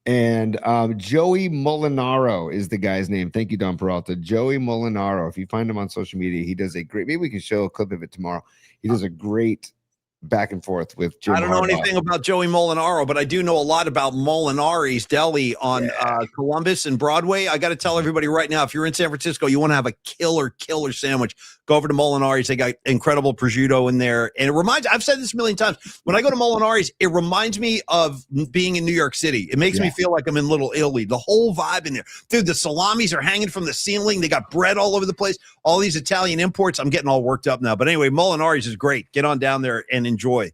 And Joey Molinaro is the guy's name. Thank you, Don Peralta. Joey Molinaro. If you find him on social media, he does a great, maybe we can show a clip of it tomorrow. He does a great back and forth with Jim I don't know Harbaugh. anything about Joey Molinaro, but I do know a lot about Molinari's Deli on Columbus and Broadway. I got to tell everybody right now, if you're in San Francisco, you want to have a killer sandwich, go over to Molinari's. They got incredible prosciutto in there. And it reminds, I've said this a million times, when I go to Molinari's, it reminds me of being in New York City. It makes me feel like I'm in Little Italy. The whole vibe in there. Dude, the salamis are hanging from the ceiling. They got bread all over the place. All these Italian imports. I'm getting all worked up now. But anyway, Molinari's is great. Get on down there and enjoy.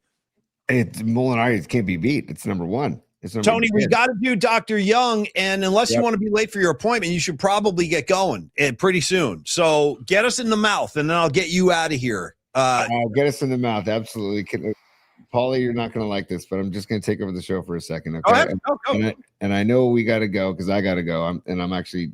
Molinari's can't be beat. It's number one. Tony, we got to do Dr. Young, and unless you want to be late for your appointment, you should probably get going pretty soon. So get us in the mouth, and then I'll get you out of here. Get us in the mouth. Absolutely. Paulie, you're not going to like this, but I'm just going to take over the show for a second. Okay. Go. And I know we got to go because I got to go. I'm actually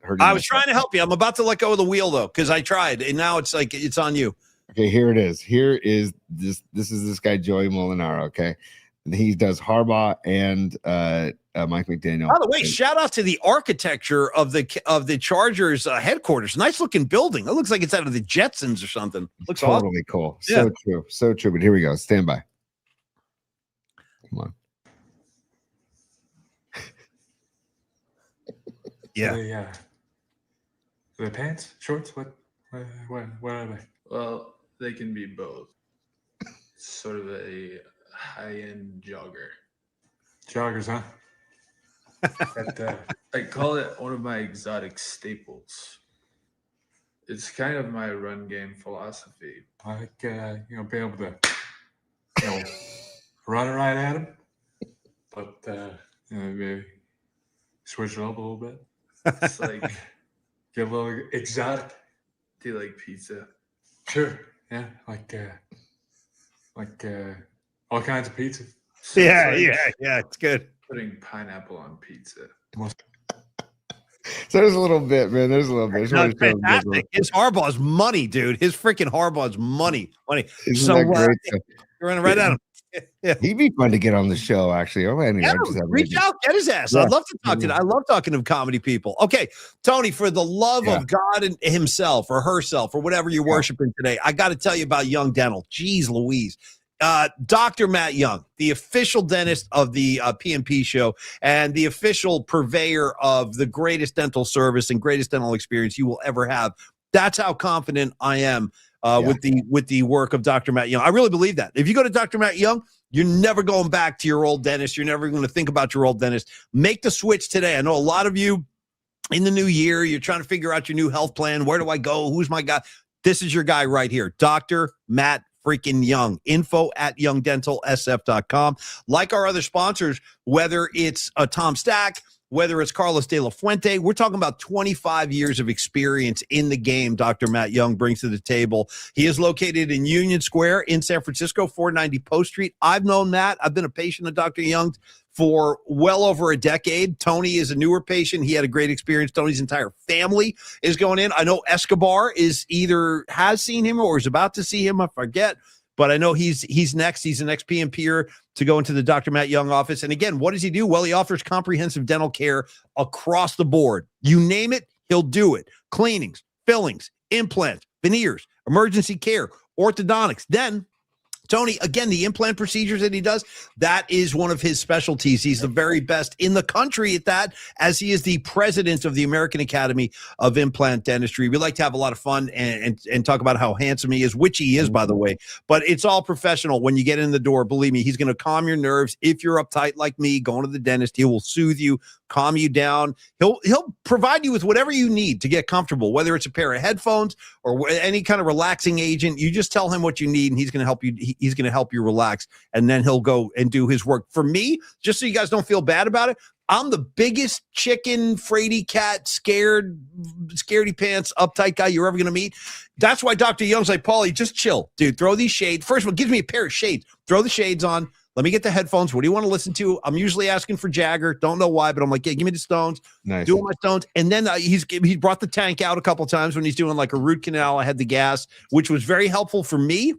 hurting. I was trying to help you. I'm about to let go of the wheel, though, because I tried, and now it's like it's on you. Okay, here it is. Here is this. This is this guy, Joey Molinaro. Okay. And he does Harbaugh and Mike McDaniel. By the way, shout out to the architecture of the Chargers headquarters. Nice looking building. It looks like it's out of the Jetsons or something. Looks totally awesome. Cool. So true. So true. But here we go. Stand by. Come on. Yeah. The pants, shorts, what are they? Well, they can be both. Sort of a high-end jogger. Joggers, huh? I call it one of my exotic staples. It's kind of my run game philosophy. I like, be able to, run it right at him, but maybe switch it up a little bit. It's like, get a little exotic. do you like pizza? Sure. Yeah. Like all kinds of pizza. So Yeah. it's It's good. putting pineapple on pizza. So there's a little bit, man. There's a little bit. That's fantastic. His Harbaugh's money, dude. His freaking Harbaugh's money. Isn't So that great? you're running right at him. Yeah. He'd be fun to get on the show, actually. Oh, anyway, Reach out, get his ass. Yeah. I'd love to talk to him. I love talking to comedy people. Okay, Tony, for the love of God and himself or herself or whatever you're worshiping today, I got to tell you about Young Dental. Jeez Louise. Dr. Matt Young, the official dentist of the PMP show and the official purveyor of the greatest dental service and greatest dental experience you will ever have. That's how confident I am with the work of Dr. Matt Young. I really believe that. If you go to Dr. Matt Young, you're never going back to your old dentist. You're never going to think about your old dentist. Make the switch today. I know a lot of you in the new year, you're trying to figure out your new health plan. Where do I go? Who's my guy? This is your guy right here, Dr. Matt freaking Young. info@youngdentalsf.com. Like our other sponsors, whether it's Tom Stack, whether it's Carlos De La Fuente, we're talking about 25 years of experience in the game Dr. Matt Young brings to the table. He is located in Union Square in San Francisco, 490 Post Street. I've known Matt. I've been a patient of Dr. Young for well over a decade. Tony is a newer patient. He had a great experience. Tony's entire family is going in. I know Escobar is either has seen him or is about to see him. I forget. But I know he's next. He's the next PMPer to go into the Dr. Matt Young office. And again, what does he do? Well, he offers comprehensive dental care across the board. You name it, he'll do it. Cleanings, fillings, implants, veneers, emergency care, orthodontics. Then, Tony, again, the implant procedures that he does, that is one of his specialties. He's the very best in the country at that, as he is the president of the American Academy of Implant Dentistry. We like to have a lot of fun and talk about how handsome he is, which he is, by the way. But it's all professional when you get in the door. Believe me, he's going to calm your nerves. If you're uptight like me, going to the dentist, he will soothe you, calm you down. He'll provide you with whatever you need to get comfortable, whether it's a pair of headphones or any kind of relaxing agent. You just tell him what you need, and he's going to help you. He's going to help you relax, and then he'll go and do his work. For me, just so you guys don't feel bad about it, I'm the biggest chicken, fraidy cat, scaredy pants, uptight guy you're ever going to meet. That's why Dr. Young's like, Paulie, just chill, dude. Throw these shades. First of all, give me a pair of shades. Throw the shades on. Let me get the headphones. What do you want to listen to? I'm usually asking for Jagger. Don't know why, but I'm like, yeah, give me the Stones. Nice. Doing my Stones. And then he brought the tank out a couple times when he's doing like a root canal. I had the gas, which was very helpful for me.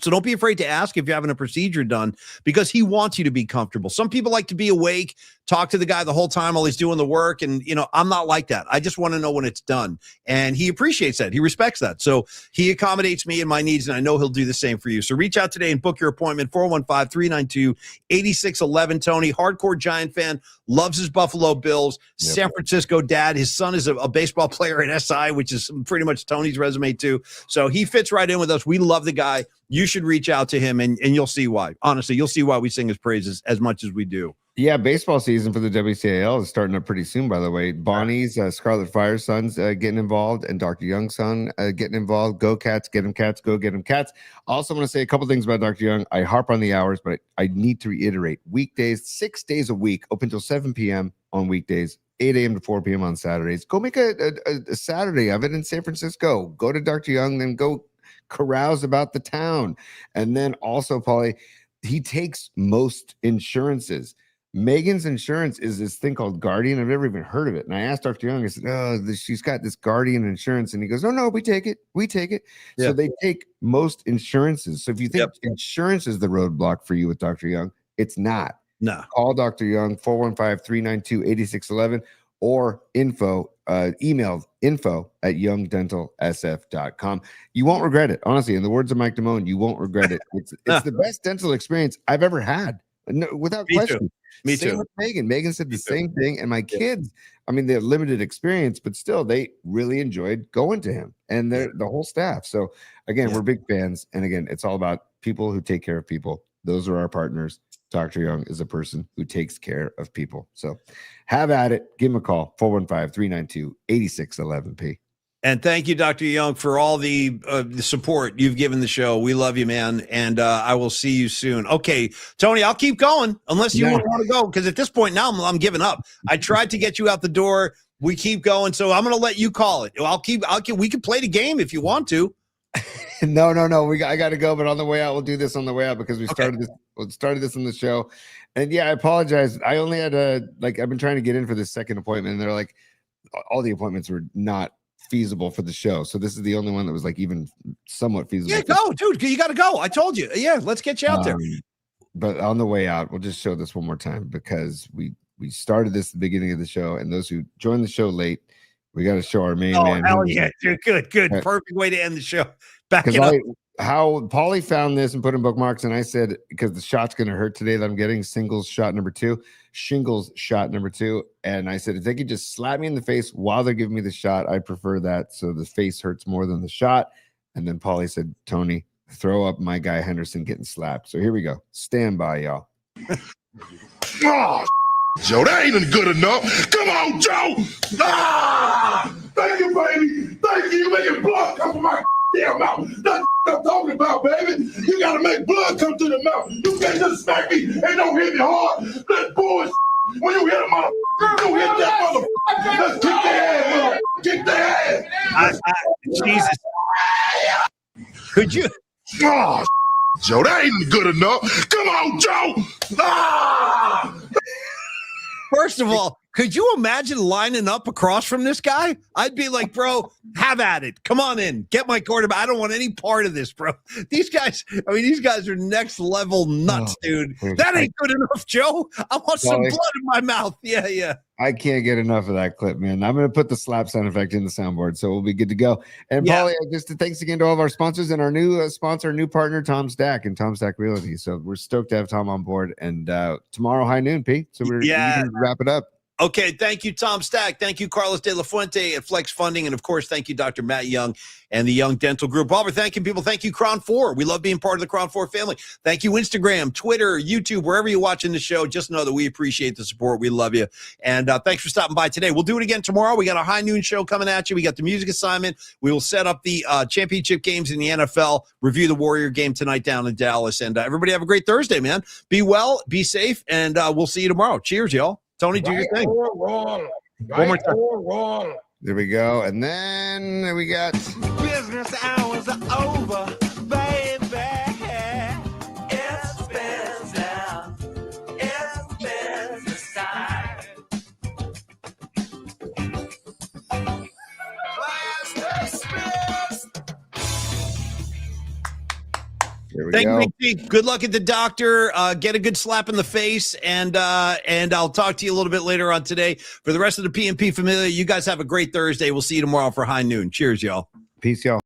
So don't be afraid to ask if you're having a procedure done, because he wants you to be comfortable. Some people like to be awake, talk to the guy the whole time while he's doing the work. And, I'm not like that. I just want to know when it's done. And he appreciates that. He respects that. So he accommodates me and my needs, and I know he'll do the same for you. So reach out today and book your appointment, 415-392-8611. Tony, hardcore Giant fan, loves his Buffalo Bills, San Francisco dad. His son is a baseball player at SI, which is pretty much Tony's resume too. So he fits right in with us. We love the guy. You should reach out to him, and you'll see why. Honestly, you'll see why we sing his praises as much as we do. Yeah, baseball season for the WCAL is starting up pretty soon, by the way. Bonnie's Scarlet Fire's son's getting involved, and Dr. Young's son getting involved. Go Cats, get them Cats, go get them Cats. Also want to say a couple things about Dr. Young. I harp on the hours, but I need to reiterate. Weekdays, 6 days a week, open till 7 p.m. on weekdays, 8 a.m. to 4 p.m. on Saturdays. Go make a Saturday of it in San Francisco. Go to Dr. Young, then go carouse about the town. And then also, Paulie, he takes most insurances. Megan's insurance is this thing called Guardian. I've never even heard of it. And I asked Dr. Young, I said, she's got this Guardian insurance. And he goes, oh, no, we take it. We take it. Yeah. So they take most insurances. So if you think insurance is the roadblock for you with Dr. Young, it's not. No. Call Dr. Young, 415-392-8611, or email info@youngdentalsf.com. You won't regret it. Honestly, in the words of Mike Damone, you won't regret it. It's the best dental experience I've ever had. No, without question. Me Same too. with Megan. Megan said the same thing. And my kids, I mean, they have limited experience, but still, they really enjoyed going to him and the whole staff. So, again, we're big fans. And again, it's all about people who take care of people. Those are our partners. Dr. Young is a person who takes care of people. So, have at it. Give him a call, 415-392-8611P. And thank you, Dr. Young, for all the support you've given the show. We love you, man. And I will see you soon. Okay, Tony, I'll keep going unless you want to go. Because at this point now, I'm giving up. I tried to get you out the door. We keep going. So I'm going to let you call it. We can play the game if you want to. No. I got to go. But on the way out, we'll do this on the way out because we started this on the show. And I apologize. I only had I've been trying to get in for this second appointment. And they're like, all the appointments were not feasible for the show, so this is the only one that was like even somewhat feasible. Yeah, go, dude. You got to go. I told you. Yeah, let's get you out there. But on the way out, we'll just show this one more time because we started this at the beginning of the show, and those who joined the show late, we got to show our main man. Oh, hell yeah, good. Perfect way to end the show. Back it up. How Paulie found this and put in bookmarks, and I said, because the shot's going to hurt today that I'm getting, shingles shot number 2, and I said, if they could just slap me in the face while they're giving me the shot, I prefer that, so the face hurts more than the shot. And then Paulie said, Tony, throw up my guy Henderson getting slapped. So here we go. Stand by, y'all. Oh, Joe, that ain't good enough. Come on, Joe. Thank you, baby. Thank you. You making blood come from my damn mouth. That's what I'm talking about, baby. You got to make blood come through the mouth. You can't just smack me and don't hit me hard. That bullshit. When you hit a motherfucker, you hit that motherfucker. Let's kick their ass, motherfucker. Kick their ass. Jesus. Could you? Oh, Joe, that ain't good enough. Come on, Joe. First of all, could you imagine lining up across from this guy? I'd be like, bro, have at it. Come on in. Get my quarterback. I don't want any part of this, bro. These guys are next level nuts, dude. That ain't good enough, Joe. I want some blood in my mouth. Yeah. I can't get enough of that clip, man. I'm going to put the slap sound effect in the soundboard, so we'll be good to go. And Paulie, just thanks again to all of our sponsors and our new sponsor, new partner, Tom Stack and Tom Stack Realty. So we're stoked to have Tom on board. And tomorrow, high noon, Pete. So we can wrap it up. Okay, thank you, Tom Stack. Thank you, Carlos De La Fuente at Flex Funding. And, of course, thank you, Dr. Matt Young and the Young Dental Group. While we're thanking people, thank you, Crown 4. We love being part of the Crown 4 family. Thank you, Instagram, Twitter, YouTube, wherever you're watching the show. Just know that we appreciate the support. We love you. And thanks for stopping by today. We'll do it again tomorrow. We got our high noon show coming at you. We got the music assignment. We will set up the championship games in the NFL, review the Warrior game tonight down in Dallas. And everybody have a great Thursday, man. Be well, be safe, and we'll see you tomorrow. Cheers, y'all. Tony, do your thing. Or wrong. One more time. Or wrong. There we go. And then we got business hours are over, baby. It's business time. There we Thank go. you, Big T. Good luck at the doctor. Get a good slap in the face, and I'll talk to you a little bit later on today. For the rest of the PNP familia, you guys have a great Thursday. We'll see you tomorrow for high noon. Cheers, y'all. Peace, y'all.